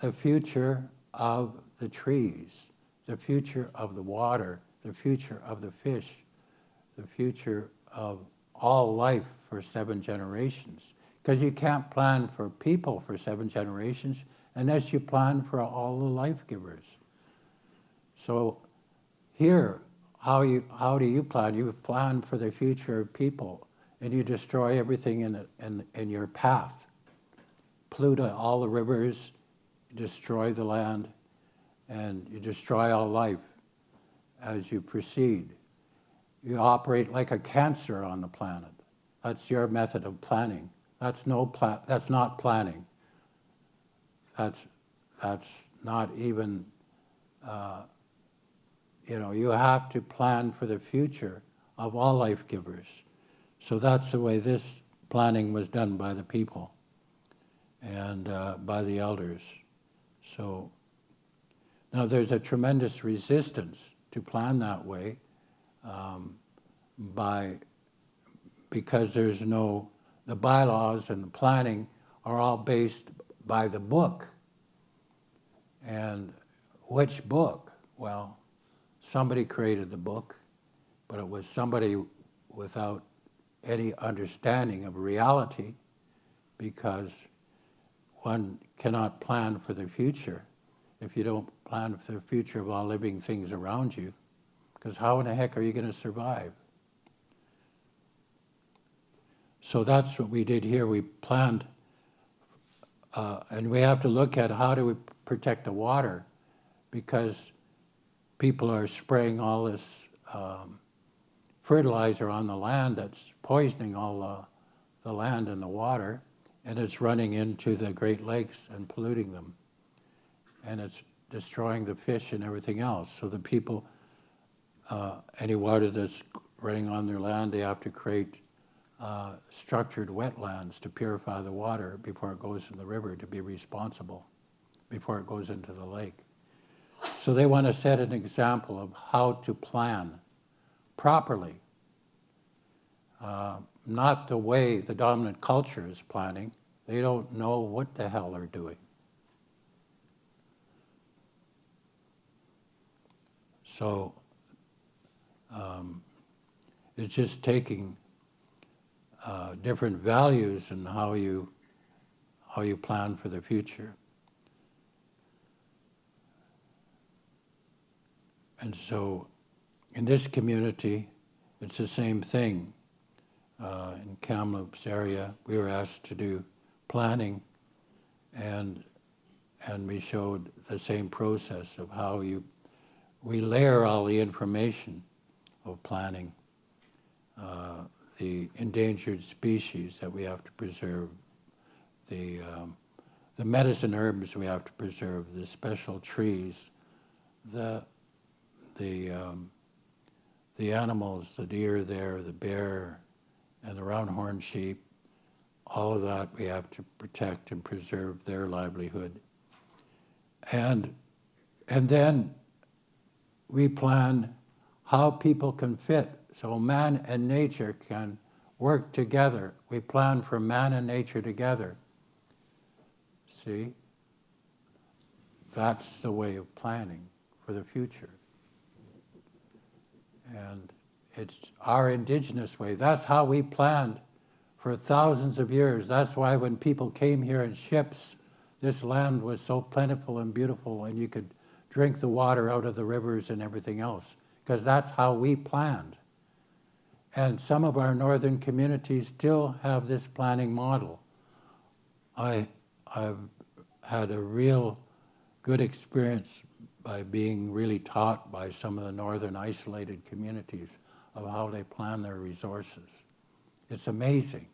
the future of the trees, the future of the water, the future of the fish, the future of all life for 7 generations. Because you can't plan for people for 7 generations unless you plan for all the life givers. So here, how do you plan? You plan for the future of people, and you destroy everything in your path. Pollute all the rivers, destroy the land, and you destroy all life as you proceed. You operate like a cancer on the planet. That's your method of planning. That's not planning. That's not even, you have to plan for the future of all life givers. So that's the way this planning was done by the people and by the elders. So now there's a tremendous resistance to plan that way because the bylaws and the planning are all based by the book. And which book? Well, somebody created the book, but it was somebody without any understanding of reality, because one cannot plan for the future if you don't plan for the future of all living things around you, because how in the heck are you going to survive? So that's what we did here. We planned, and we have to look at how do we protect the water, because people are spraying all this fertilizer on the land that's poisoning all the land and the water, and it's running into the Great Lakes and polluting them. And it's destroying the fish and everything else. So the people, any water that's running on their land, they have to create structured wetlands to purify the water before it goes in the river, to be responsible before it goes into the lake. So they want to set an example of how to plan properly, not the way the dominant culture is planning. They don't know what the hell they're doing. So it's just taking different values and how you plan for the future. And so in this community, it's the same thing. In Kamloops area, we were asked to do planning, and we showed the same process of how we layer all the information of planning. The endangered species that we have to preserve, the medicine herbs we have to preserve, the special trees, the animals, the deer there, the bear, and the roundhorn sheep, all of that we have to protect and preserve their livelihood. And then we plan how people can fit, so man and nature can work together. We plan for man and nature together. See? That's the way of planning for the future. And it's our indigenous way. That's how we planned for thousands of years. That's why when people came here in ships, this land was so plentiful and beautiful, and you could drink the water out of the rivers and everything else, because that's how we planned. And some of our northern communities still have this planning model. I've had a real good experience by being really taught by some of the northern isolated communities of how they plan their resources. It's amazing.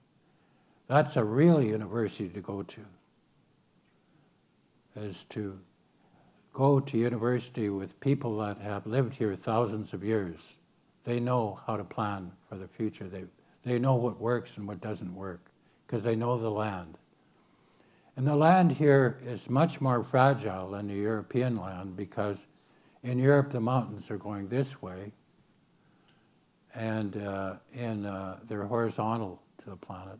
That's a real university to go to, is to go to university with people that have lived here thousands of years. They know how to plan for the future. They know what works and what doesn't work, because they know the land. And the land here is much more fragile than the European land, because in Europe the mountains are going this way, and they're horizontal to the planet.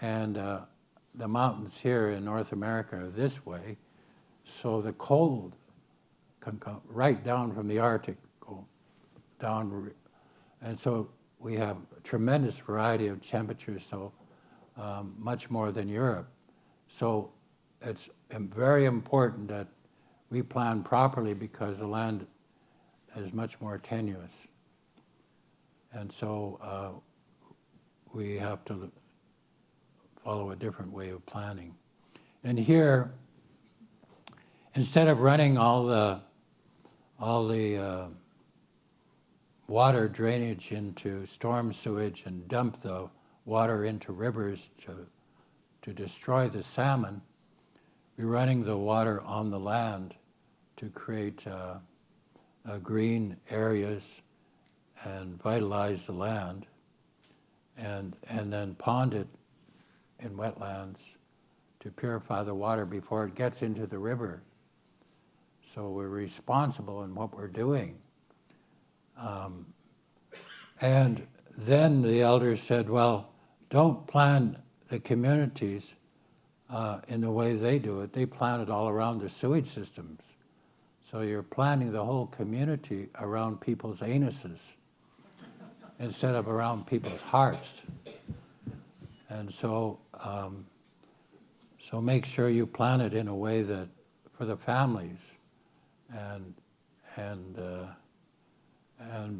And the mountains here in North America are this way, so the cold can come right down from the Arctic, go down. And so we have a tremendous variety of temperatures, so much more than Europe. So it's very important that we plan properly because the land is much more tenuous. And so we have to follow a different way of planning. And here, instead of running all the water drainage into storm sewage and dump the water into rivers to destroy the salmon, we're running the water on the land to create green areas and vitalize the land, and then pond it in wetlands to purify the water before it gets into the river. So we're responsible in what we're doing. And then the elders said, well, don't plan the communities in the way they do it. They plan it all around the sewage systems. So you're planning the whole community around people's anuses instead of around people's hearts. And so, so make sure you plan it in a way that for the families, and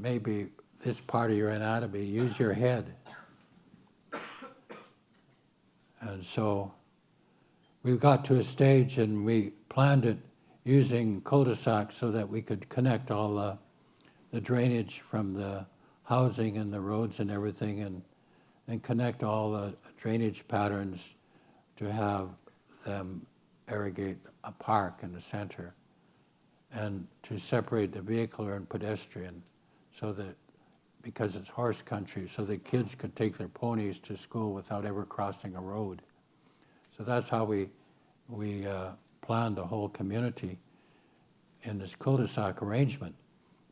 maybe this part of your anatomy, use your head. And so we got to a stage and we planned it using cul-de-sacs so that we could connect all the drainage from the housing and the roads and everything, and connect all the drainage patterns to have them irrigate a park in the center, and to separate the vehicular and pedestrian, so that, because it's horse country, so the kids could take their ponies to school without ever crossing a road. So that's how we planned the whole community in this cul-de-sac arrangement.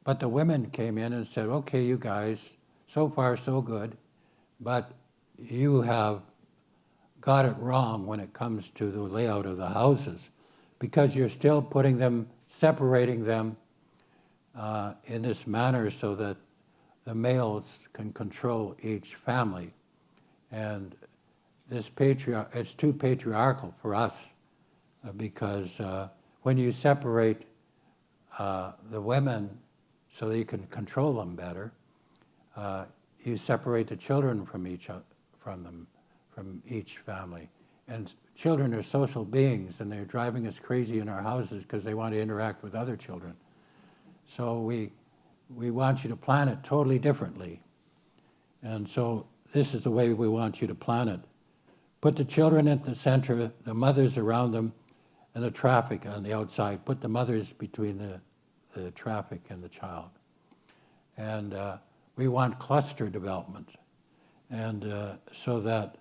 But the women came in and said, okay, you guys, so far so good, but you have got it wrong when it comes to the layout of the houses, because you're still putting them, separating them in this manner so that the males can control each family. And this it's too patriarchal for us, because when you separate the women so that you can control them better, you separate the children from each family. And children are social beings, and they're driving us crazy in our houses because they want to interact with other children. So we want you to plan it totally differently. And so this is the way we want you to plan it. Put the children at the center, the mothers around them, and the traffic on the outside. Put the mothers between the traffic and the child. And we want cluster development. And so that,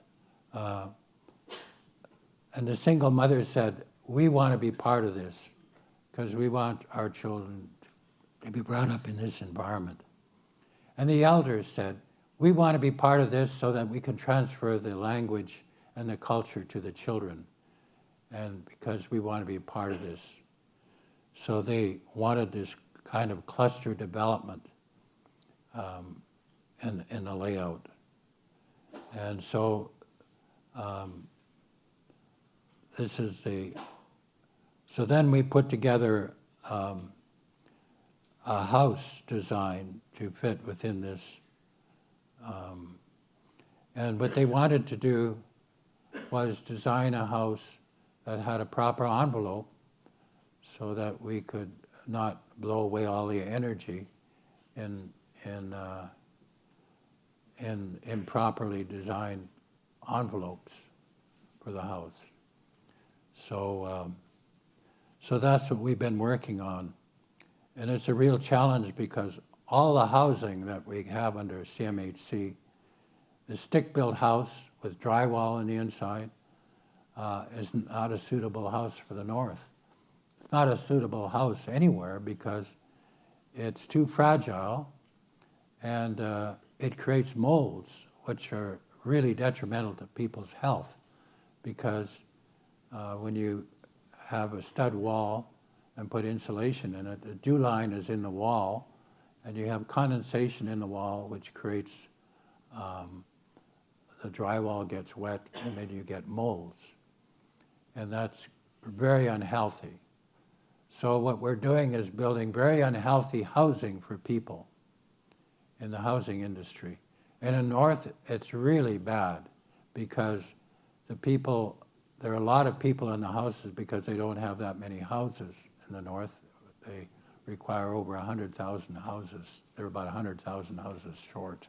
and the single mother said, we want to be part of this because we want our children to be brought up in this environment. And the elders said, we want to be part of this so that we can transfer the language and the culture to the children, and because we want to be a part of this. So they wanted this kind of cluster development in the layout. And so this is so then we put together a house design to fit within this. And what they wanted to do was design a house that had a proper envelope so that we could not blow away all the energy in improperly designed envelopes for the house. So, so that's what we've been working on. And it's a real challenge because all the housing that we have under CMHC, the stick-built house with drywall on the inside, is not a suitable house for the north. It's not a suitable house anywhere because it's too fragile, and it creates molds which are really detrimental to people's health, because when you have a stud wall and put insulation in it, the dew line is in the wall, and you have condensation in the wall which creates the drywall gets wet and then you get molds. And that's very unhealthy. So what we're doing is building very unhealthy housing for people in the housing industry. And in the North, it's really bad because there are a lot of people in the houses because they don't have that many houses in the North. They require over 100,000 houses. They're about 100,000 houses short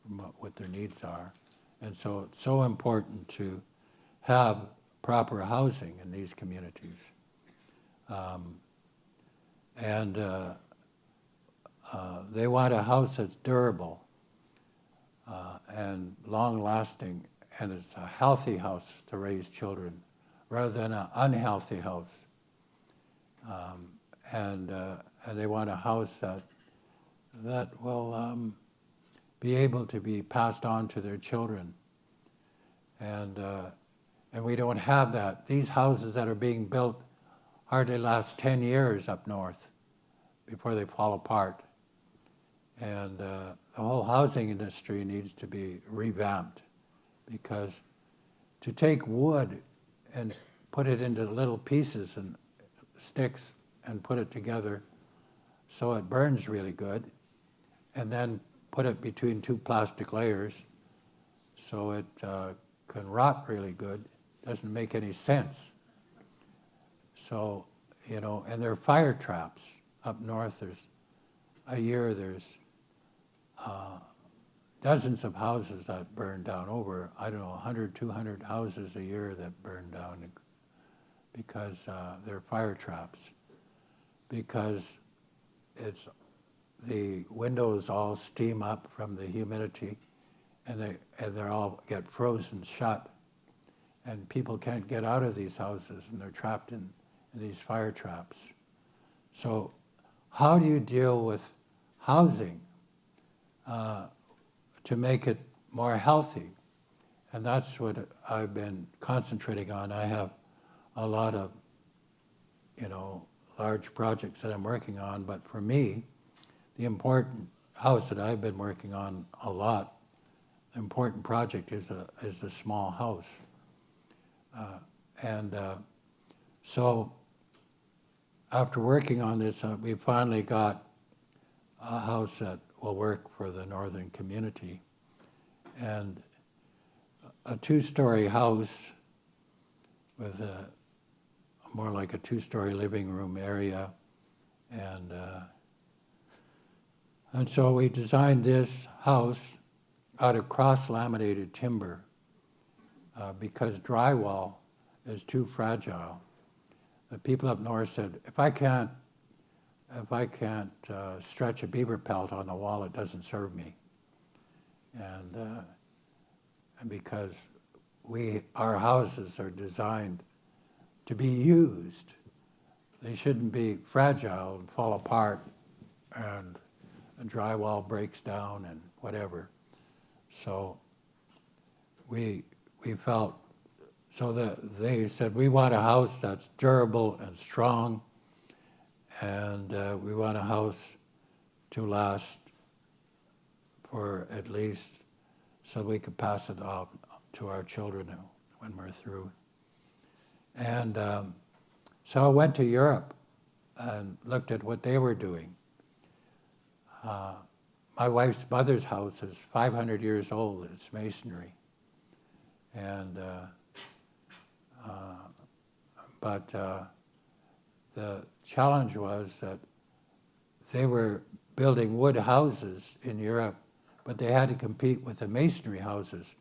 from what their needs are. And so it's so important to have proper housing in these communities. They want a house that's durable and long-lasting, and it's a healthy house to raise children rather than an unhealthy house. And they want a house that will be able to be passed on to their children. And we don't have that. These houses that are being built hardly last 10 years up north before they fall apart. And the whole housing industry needs to be revamped, because to take wood and put it into little pieces and sticks and put it together so it burns really good, and then put it between two plastic layers so it can rot really good, doesn't make any sense. So, and there are fire traps. Up north, there's dozens of houses that burn down, over, 100, 200 houses a year that burn down because they're fire traps. Because the windows all steam up from the humidity, and they all get frozen shut, and people can't get out of these houses, and they're trapped in these fire traps. So how do you deal with housing to make it more healthy? And that's what I've been concentrating on. I have a lot of, large projects that I'm working on, but for me, the important house that I've been working on a lot, the important project is a small house. So after working on this, we finally got a house that will work for the northern community. And a two-story house with more like a two-story living room area. And so we designed this house out of cross-laminated timber because drywall is too fragile. The people up north said, if I can't stretch a beaver pelt on the wall, it doesn't serve me. And because our houses are designed to be used, they shouldn't be fragile and fall apart and drywall breaks down and whatever. So we felt, so that they said, we want a house that's durable and strong, and we want a house to last for at least, so we could pass it off to our children when we're through. And so I went to Europe and looked at what they were doing. My wife's mother's house is 500 years old. It's masonry. But the challenge was that they were building wood houses in Europe, but they had to compete with the masonry houses.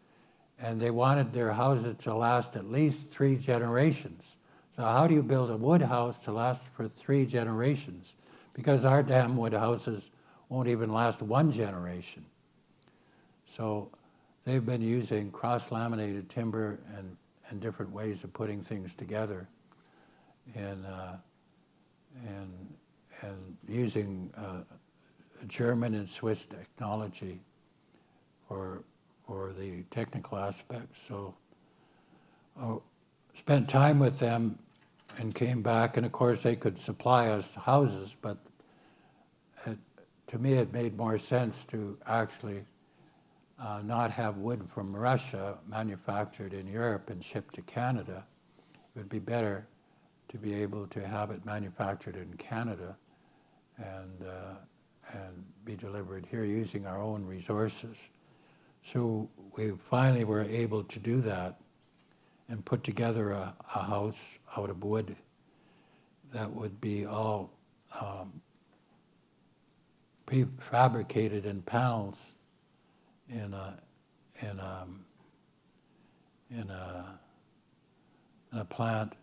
And they wanted their houses to last at least 3 generations. So how do you build a wood house to last for 3 generations? Because our damn wood houses won't even last 1 generation. So they've been using cross-laminated timber and different ways of putting things together, and using German and Swiss technology for the technical aspects. So spent time with them and came back, and of course they could supply us houses, but to me it made more sense to actually not have wood from Russia manufactured in Europe and shipped to Canada. It would be better to be able to have it manufactured in Canada and be delivered here using our own resources. So we finally were able to do that and put together a house out of wood that would be all prefabricated in panels in a plant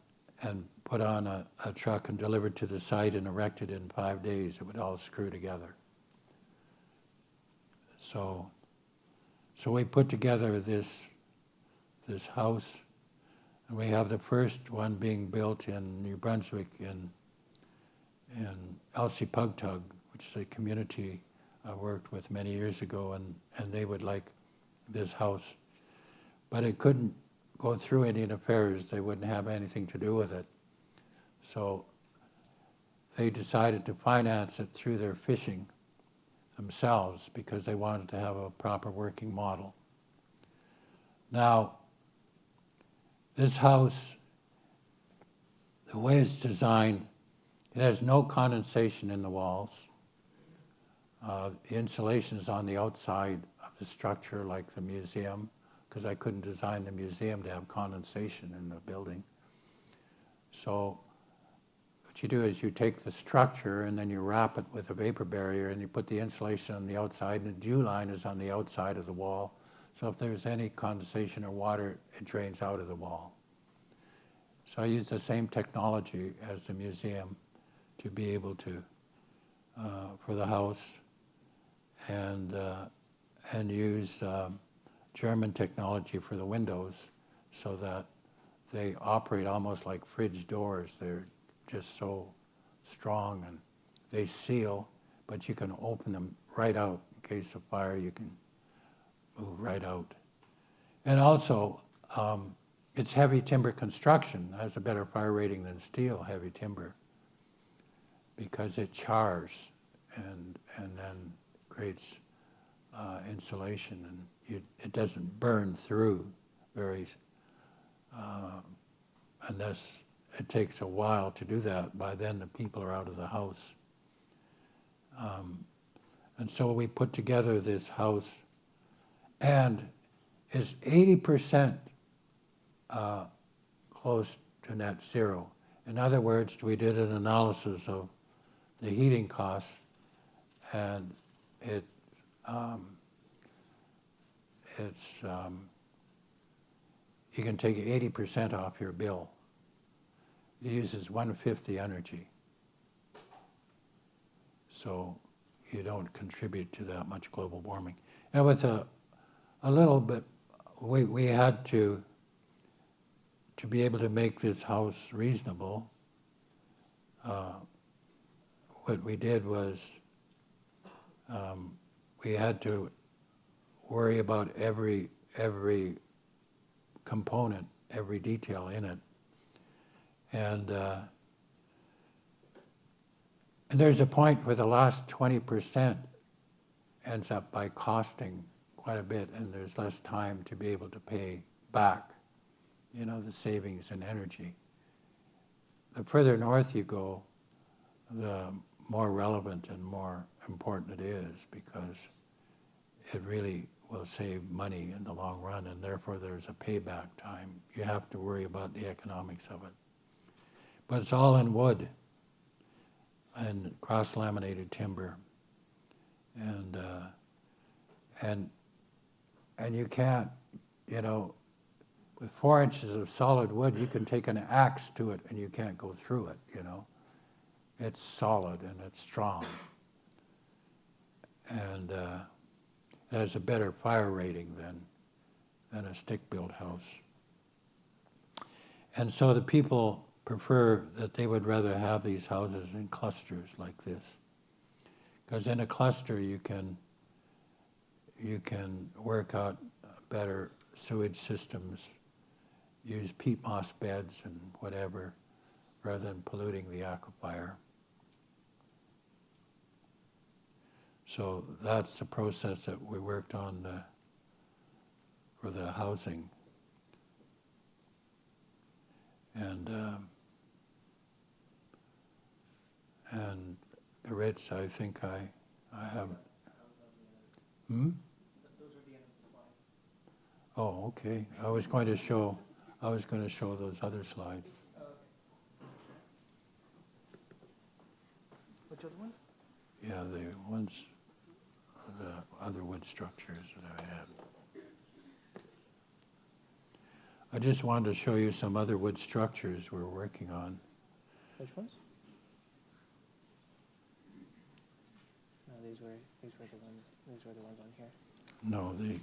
and put on a truck and delivered to the site and erected in 5 days. It would all screw together. So we put together this house, and we have the first one being built in New Brunswick in Elsipogtog, which is a community I worked with many years ago, and they would like this house. But it couldn't go through Indian Affairs. They wouldn't have anything to do with it. So they decided to finance it through their fishing themselves because they wanted to have a proper working model. Now, this house, the way it's designed, it has no condensation in the walls. The insulation is on the outside of the structure, like the museum, because I couldn't design the museum to have condensation in the building. So what you do is you take the structure and then you wrap it with a vapor barrier and you put the insulation on the outside, and the dew line is on the outside of the wall. So if there's any condensation or water, it drains out of the wall. So I use the same technology as the museum to be able to, for the house, and use German technology for the windows so that they operate almost like fridge doors. They're just so strong, and they seal, but you can open them right out. In case of fire, you can move right out. And also, it's heavy timber construction. It has a better fire rating than steel, heavy timber, because it chars and then creates insulation, and it doesn't burn through very, unless it takes a while to do that. By then the people are out of the house. And so we put together this house, and it's 80% close to net zero. In other words, we did an analysis of the heating costs, and you can take 80% off your bill. It uses 1/5 the energy. So you don't contribute to that much global warming. And with a little bit, we had to be able to make this house reasonable. What we did was we had to worry about every component, every detail in it. And there's a point where the last 20% ends up by costing quite a bit, and there's less time to be able to pay back, the savings in energy. The further north you go, the more relevant and more important it is, because it really will save money in the long run, and therefore there's a payback time. You have to worry about the economics of it. But it's all in wood and cross-laminated timber, and you can't, with 4 inches of solid wood, you can take an axe to it and you can't go through it. It's solid and it's strong, and it has a better fire rating than a stick-built house. And so the people prefer that they would rather have these houses in clusters like this, because in a cluster you can work out better sewage systems, use peat moss beds and whatever, rather than polluting the aquifer. So that's the process that we worked on for the housing. And Rich, I think I have. Hmm? Oh, okay. I was going to show those other slides. Which other ones? Yeah, the ones, the other wood structures that I had. I just wanted to show you some other wood structures we're working on. Which ones? No, these were the ones on here. No, the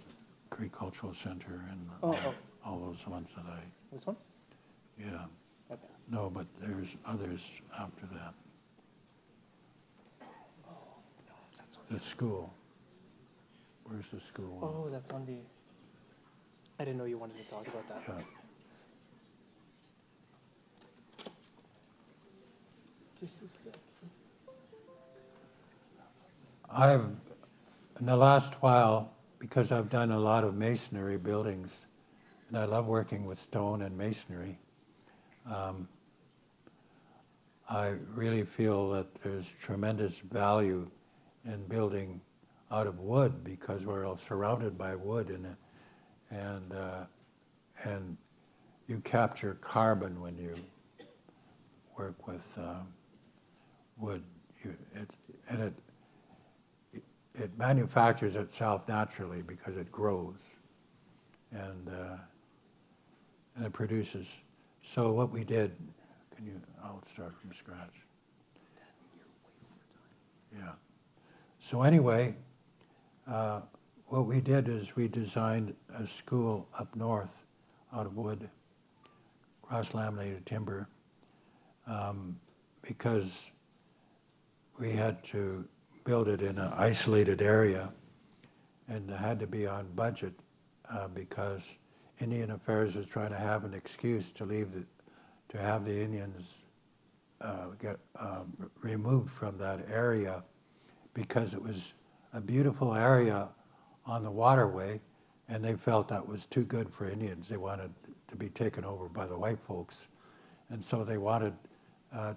Cree Cultural Center and all those ones that This one? yeah. Okay. No, but there's others after that. Oh, no, that's on The school. Where's the school one? Oh, that's on the. I didn't know you wanted to talk about that. Yeah. Just a second. In the last while, because I've done a lot of masonry buildings, and I love working with stone and masonry, I really feel that there's tremendous value in building out of wood because we're all surrounded by wood and you capture carbon when you work with wood. It manufactures itself naturally because it grows, and it produces. So what we did, I'll start from scratch. Yeah. So anyway, what we did is we designed a school up north out of wood, cross-laminated timber, because we had to build it in an isolated area, and it had to be on budget because Indian Affairs was trying to have an excuse to have the Indians get removed from that area because it was a beautiful area on the waterway, and they felt that was too good for Indians. They wanted to be taken over by the white folks, and so they wanted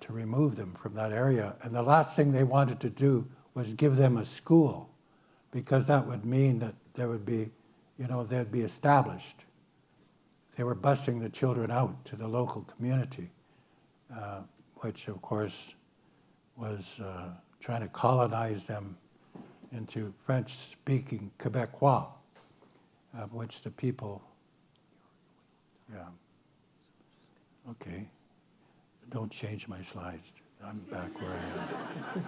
to remove them from that area. And the last thing they wanted to do was give them a school, because that would mean that there would be, they'd be established. They were busing the children out to the local community, which of course was trying to colonize them into French-speaking Quebecois, of which the people, yeah. Okay, don't change my slides. I'm back where I am.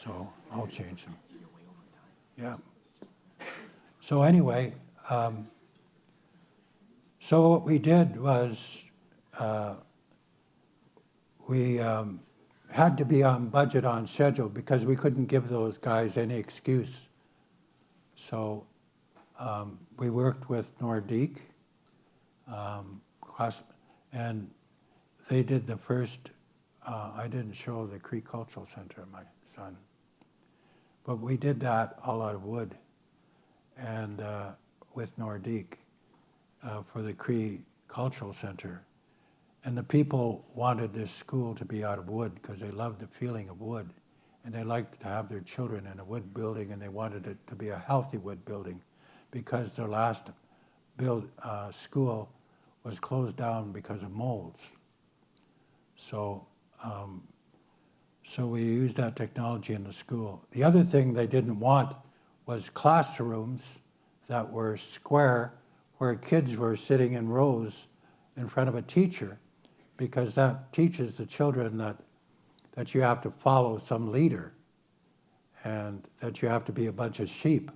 So I'll change them. Yeah. So anyway, so what we did was we had to be on budget, on schedule, because we couldn't give those guys any excuse. So we worked with Nordique, and they did the first, I didn't show the Cree Cultural Center, my son, but we did that all out of wood, and with Nordique for the Cree Cultural Center. And the people wanted this school to be out of wood because they loved the feeling of wood, and they liked to have their children in a wood building, and they wanted it to be a healthy wood building because their last school was closed down because of molds. So, so we used that technology in the school. The other thing they didn't want was classrooms that were square, where kids were sitting in rows in front of a teacher, because that teaches the children that you have to follow some leader and that you have to be a bunch of sheep.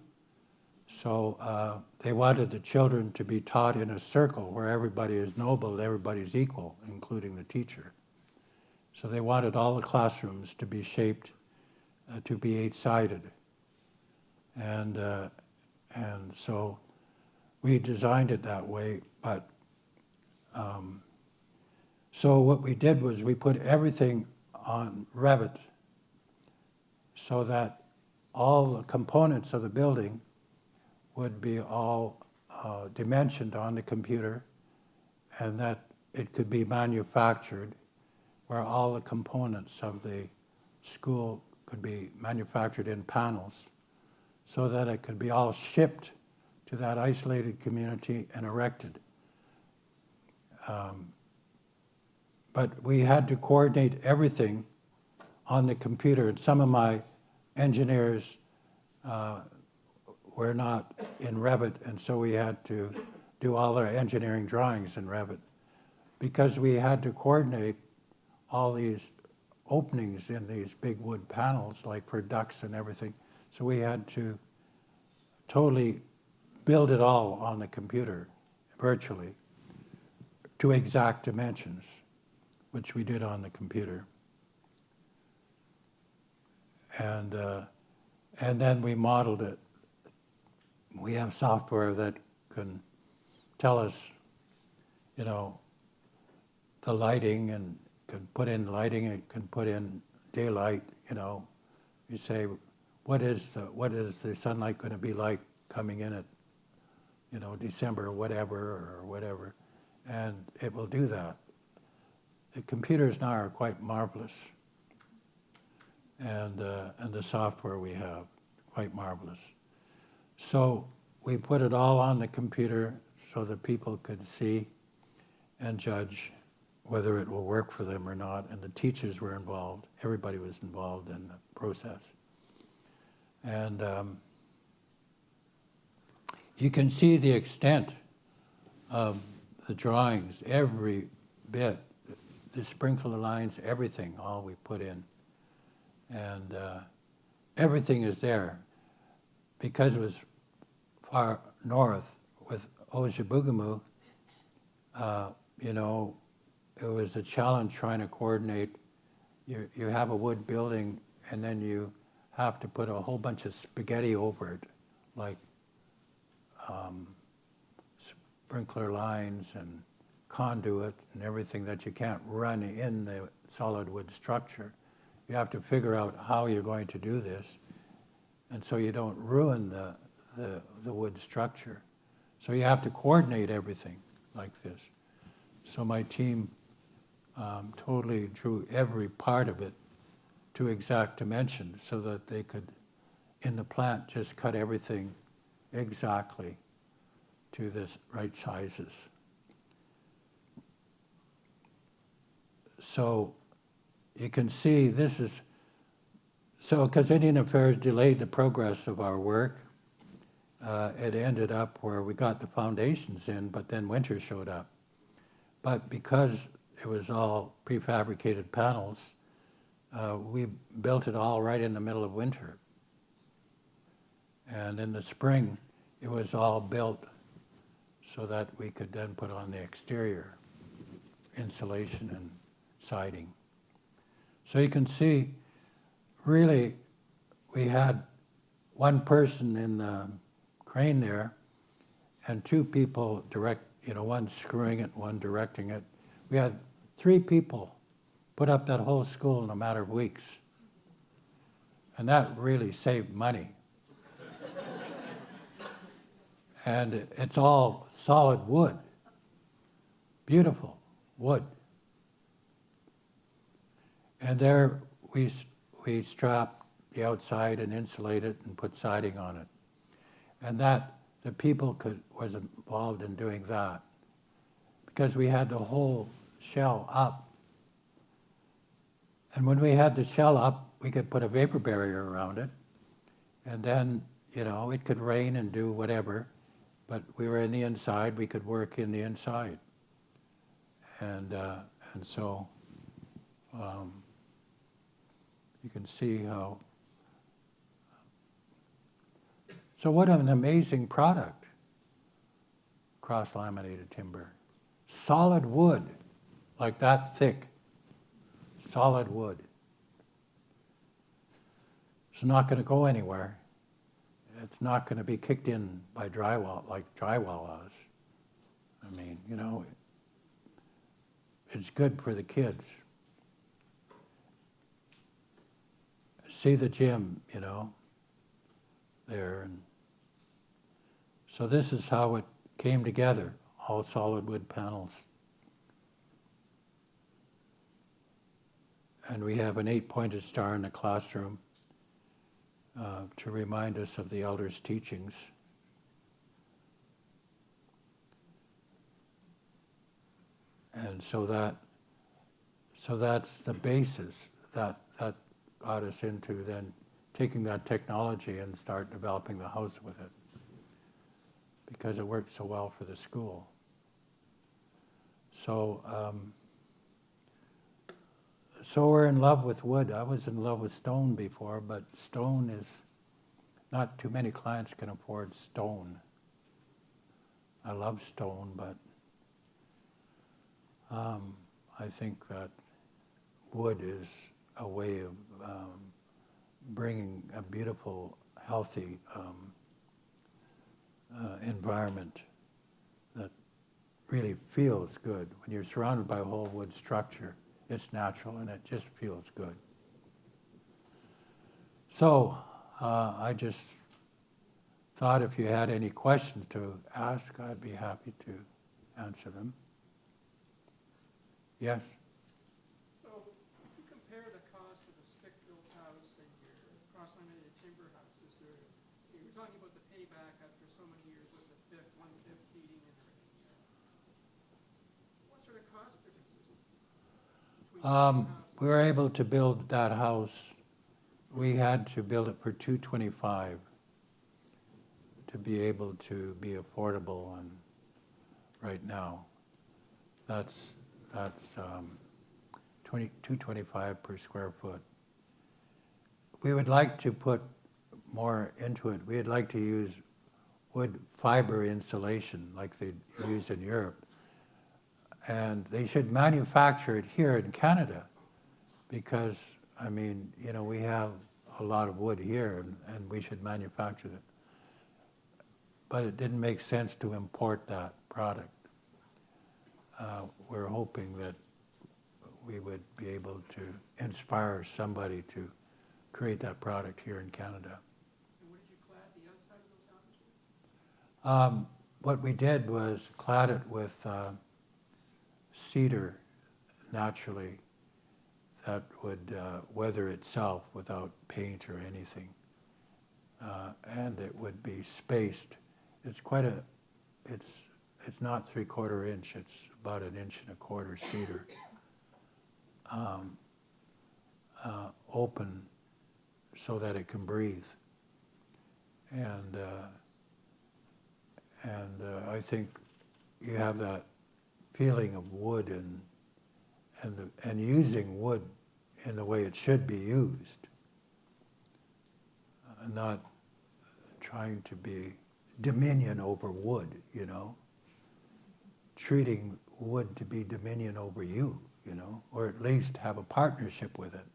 So they wanted the children to be taught in a circle where everybody is noble, everybody's equal, including the teacher. So they wanted all the classrooms to be shaped to be eight-sided. And so we designed it that way, but so what we did was we put everything on Revit so that all the components of the building would be all dimensioned on the computer, and that it could be manufactured, where all the components of the school could be manufactured in panels, so that it could be all shipped to that isolated community and erected. But we had to coordinate everything on the computer, and some of my engineers were not in Revit, and so we had to do all our engineering drawings in Revit, because we had to coordinate all these openings in these big wood panels, like for ducts and everything. So we had to totally build it all on the computer, virtually, to exact dimensions, which we did on the computer. And then we modeled it. We have software that can tell us, you know, the lighting, and can put in lighting, it can put in daylight, you know. You say, what is the sunlight going to be like coming in at, you know, December or whatever, and it will do that. The computers now are quite marvelous, and the software we have, quite marvelous. So we put it all on the computer so that people could see and judge whether it will work for them or not, and the teachers were involved. Everybody was involved in the process. And you can see the extent of the drawings, every bit, the sprinkler lines, everything, all we put in. And everything is there. Because it was far north with Ojiboogamoo, you know, it was a challenge trying to coordinate. You have a wood building, and then you have to put a whole bunch of spaghetti over it, like sprinkler lines and conduit and everything that you can't run in the solid wood structure. You have to figure out how you're going to do this, and so you don't ruin the wood structure. So you have to coordinate everything like this. So my team totally drew every part of it to exact dimensions so that they could, in the plant, just cut everything exactly to the right sizes. So you can see this is, so because Indian Affairs delayed the progress of our work, it ended up where we got the foundations in, but then winter showed up. But because it was all prefabricated panels, we built it all right in the middle of winter. And in the spring, it was all built so that we could then put on the exterior insulation and siding. So you can see, really, we had one person in the crane there and two people one screwing it, one directing it. We had 3 people put up that whole school in a matter of weeks. And that really saved money. And it's all solid wood, beautiful wood. And there we strapped the outside and insulated and put siding on it. And that, the people was involved in doing that, because we had the whole shell up. And when we had the shell up, we could put a vapor barrier around it, and then, you know, it could rain and do whatever, but we were in the inside, we could work in the inside. And so you can see how, so what an amazing product, cross-laminated timber. Solid wood, like that thick, solid wood. It's not going to go anywhere. It's not going to be kicked in by drywall, like drywall was. I mean, you know, it's good for the kids. See the gym, you know, there. And so this is how it came together, all solid wood panels. And we have an 8-pointed star in the classroom to remind us of the elders' teachings. And so that's the basis that got us into then taking that technology and start developing the house with it, because it worked so well for the school. So we're in love with wood. I was in love with stone before, but stone is, not too many clients can afford stone. I love stone, but I think that wood is a way of bringing a beautiful, healthy environment that really feels good. When you're surrounded by a whole wood structure, it's natural and it just feels good. So I just thought if you had any questions to ask, I'd be happy to answer them. Yes? So if you compare the cost of a stick-built house and your cross-laminated timber houses, you're talking about the payback after so many years with the one-fifth heating and everything. What sort of cost differences between We were able to build that house. We had to build it for $225 to be able to be affordable, and right now that's $225 per square foot. We would like to put more into it. We'd like to use wood fiber insulation like they use in Europe. And they should manufacture it here in Canada because, I mean, you know, we have a lot of wood here and we should manufacture it. But it didn't make sense to import that product. We're hoping that we would be able to inspire somebody to create that product here in Canada. And what did you clad the outside of those houses with? What we did was clad it with cedar naturally that would weather itself without paint or anything. And it would be spaced. It's not 3/4 inch, it's about 1 1/4 inch cedar. Open so that it can breathe. And I think you have that feeling of wood and using wood in the way it should be used. Not trying to be dominion over wood, you know. Treating wood to be dominion over you, you know, or at least have a partnership with it.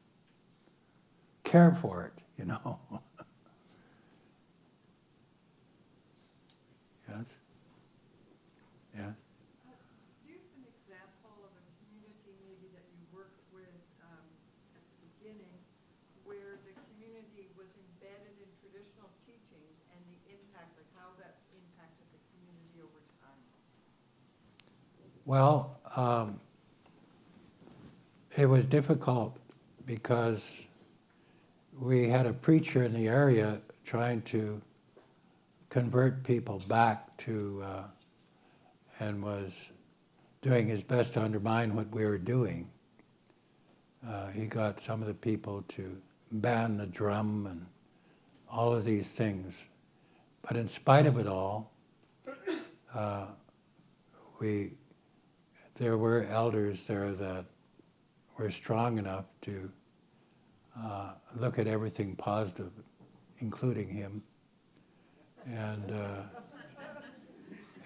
Care for it, you know. Yes? Yes? Do you have an example of a community maybe that you worked with at the beginning where the community was embedded in traditional teachings and the impact, like how that's impacted the community over time? Well, it was difficult because we had a preacher in the area trying to convert people back to, and was doing his best to undermine what we were doing. He got some of the people to ban the drum and all of these things. But in spite of it all, there were elders there that were strong enough to look at everything positive, including him.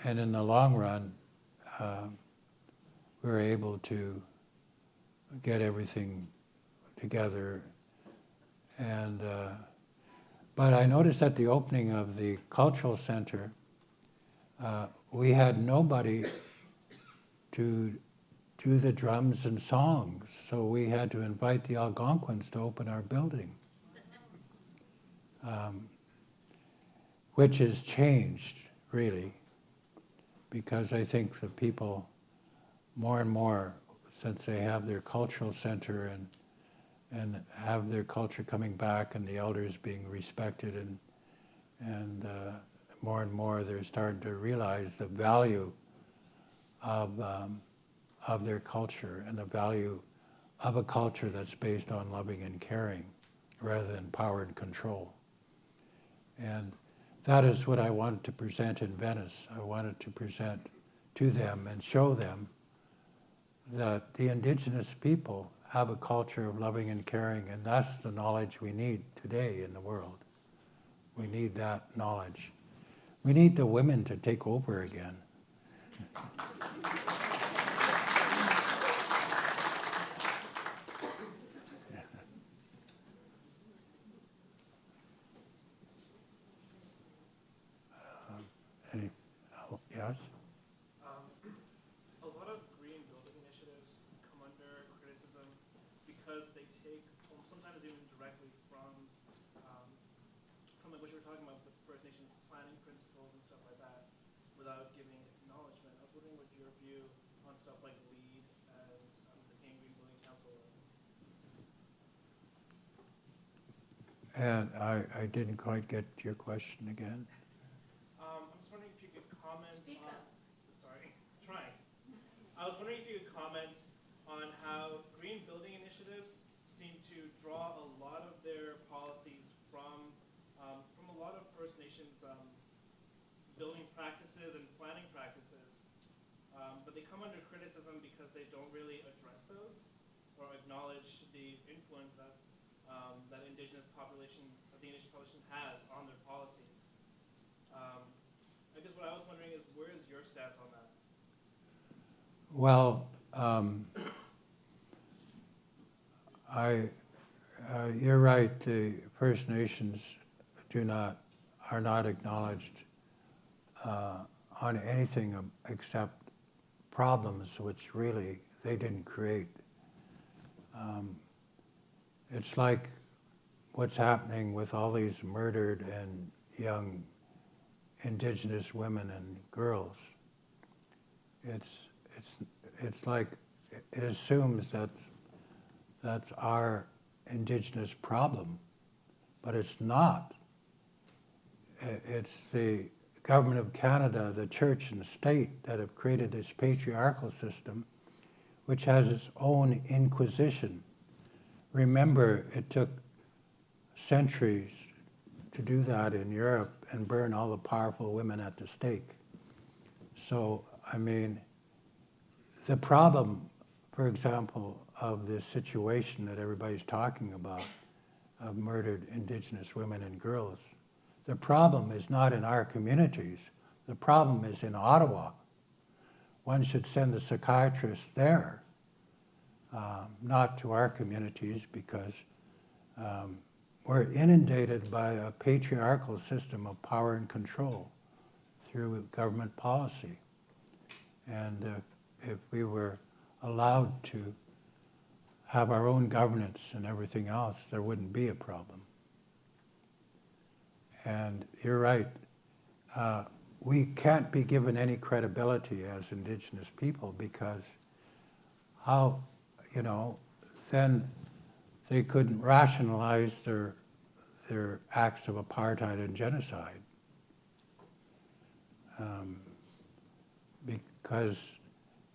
And in the long run, we were able to get everything together. But I noticed at the opening of the cultural center, we had nobody to do the drums and songs, so we had to invite the Algonquins to open our building, which has changed, really. because I think the people more and more, since they have their cultural center and have their culture coming back and the elders being respected and more and more they're starting to realize the value of their culture and the value of a culture that's based on loving and caring rather than power and control. And that is what I wanted to present in Venice. I wanted to present to them and show them that the indigenous people have a culture of loving and caring, and that's the knowledge we need today in the world. We need that knowledge. We need the women to take over again. Yes? A lot of green building initiatives come under criticism because they take, sometimes even directly from like what you were talking about with First Nations planning principles and stuff like that, without giving acknowledgement. I was wondering what your view on stuff like LEED and the Canadian Green Building Council was. And I didn't quite get your question again. I'm just wondering if you could comment on, sorry, trying. I was wondering if you could comment on how green building initiatives seem to draw a lot of their policies from a lot of First Nations building practices and planning practices, but they come under criticism because they don't really address those or acknowledge the influence that that the Indigenous population has on their policies. I guess what I was wondering is, where is your stance on that? Well, you're right. The First Nations are not acknowledged on anything except problems which really they didn't create. It's like what's happening with all these murdered and young Indigenous women and girls. It's like it assumes that's our Indigenous problem, but it's not. It's the government of Canada, the church and the state that have created this patriarchal system, which has its own inquisition. Remember, it took centuries to do that in Europe and burn all the powerful women at the stake. So, I mean, the problem, for example, of this situation that everybody's talking about, of murdered Indigenous women and girls, the problem is not in our communities. The problem is in Ottawa. One should send the psychiatrists there, not to our communities, because we're inundated by a patriarchal system of power and control through government policy. And if we were allowed to have our own governance and everything else, there wouldn't be a problem. And you're right, we can't be given any credibility as Indigenous people, because how, then they couldn't rationalize their acts of apartheid and genocide. Because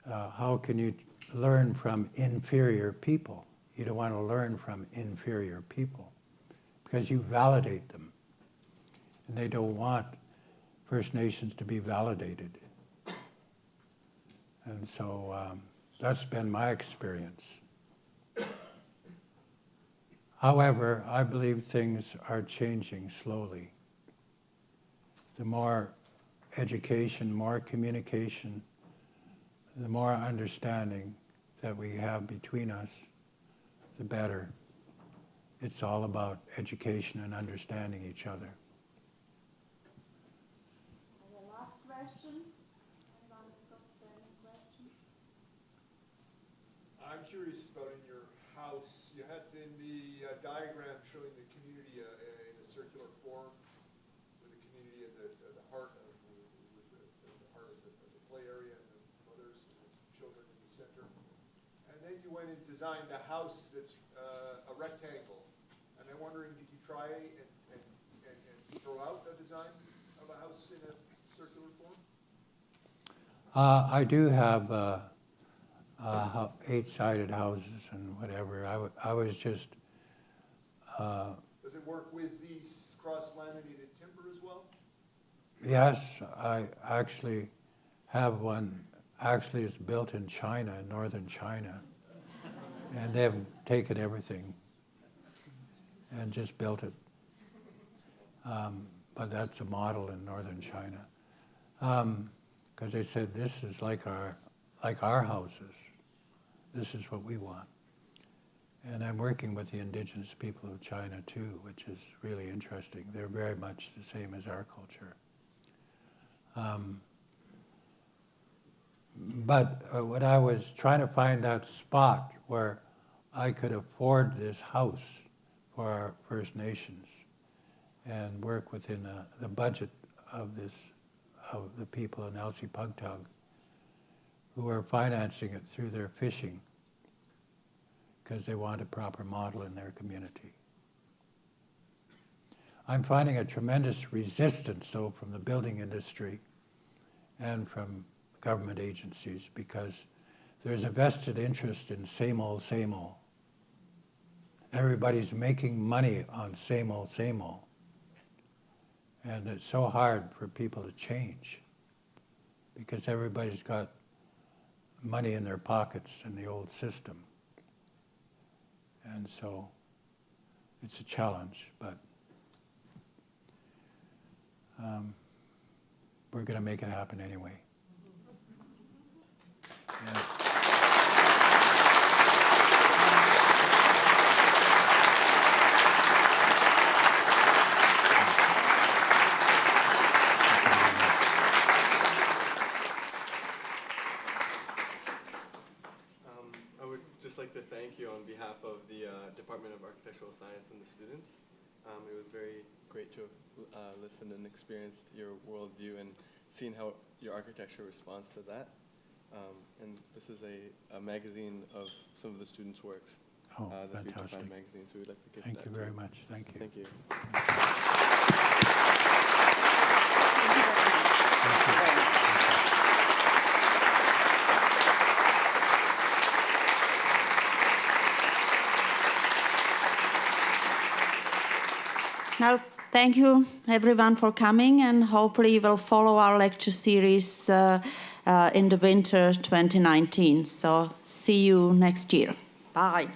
how can you learn from inferior people? You don't want to learn from inferior people because you validate them. And they don't want First Nations to be validated. And so that's been my experience. However, I believe things are changing slowly. The more education, more communication, the more understanding that we have between us, the better. It's all about education and understanding each other. And the last question? Anyone has got any question? I'm curious about in your house, you had in the diagram showing the community in a circular form, with the community at the heart of the heart as a play area and the mothers and the children in the center. And then you went and designed a house that's a rectangle. And I'm wondering, did you try and throw out a design of a house in a circular form? I do have 8-sided houses and whatever. I was just, Does it work with these cross-laminated timber as well? yes, I actually have one. Actually, it's built in China, in northern China. And they've taken everything and just built it. But that's a model in northern China. Because they said, this is like our houses. This is what we want. And I'm working with the indigenous people of China too, which is really interesting. They're very much the same as our culture. But when I was trying to find that spot where I could afford this house for our First Nations and work within the budget of the people in Elsie Pugtug, who are financing it through their fishing because they want a proper model in their community. I'm finding a tremendous resistance, though, from the building industry and from government agencies, because there's a vested interest in same old, same old. Everybody's making money on same old, same old. And it's so hard for people to change because everybody's got money in their pockets in the old system. And so it's a challenge, but we're going to make it happen anyway. Yeah. I would just like to thank you on behalf of the Department of Architectural Science and the students. It was very great to have listened and experienced your worldview and seen how your architecture responds to that. And this is a magazine of some of the students' works. Oh, the Future fantastic. Fund magazine, so we'd like to give Thank that you to very much. Thank you. Thank you. Now, thank you everyone for coming, and hopefully you will follow our lecture series in the winter 2019. So see you next year. Bye.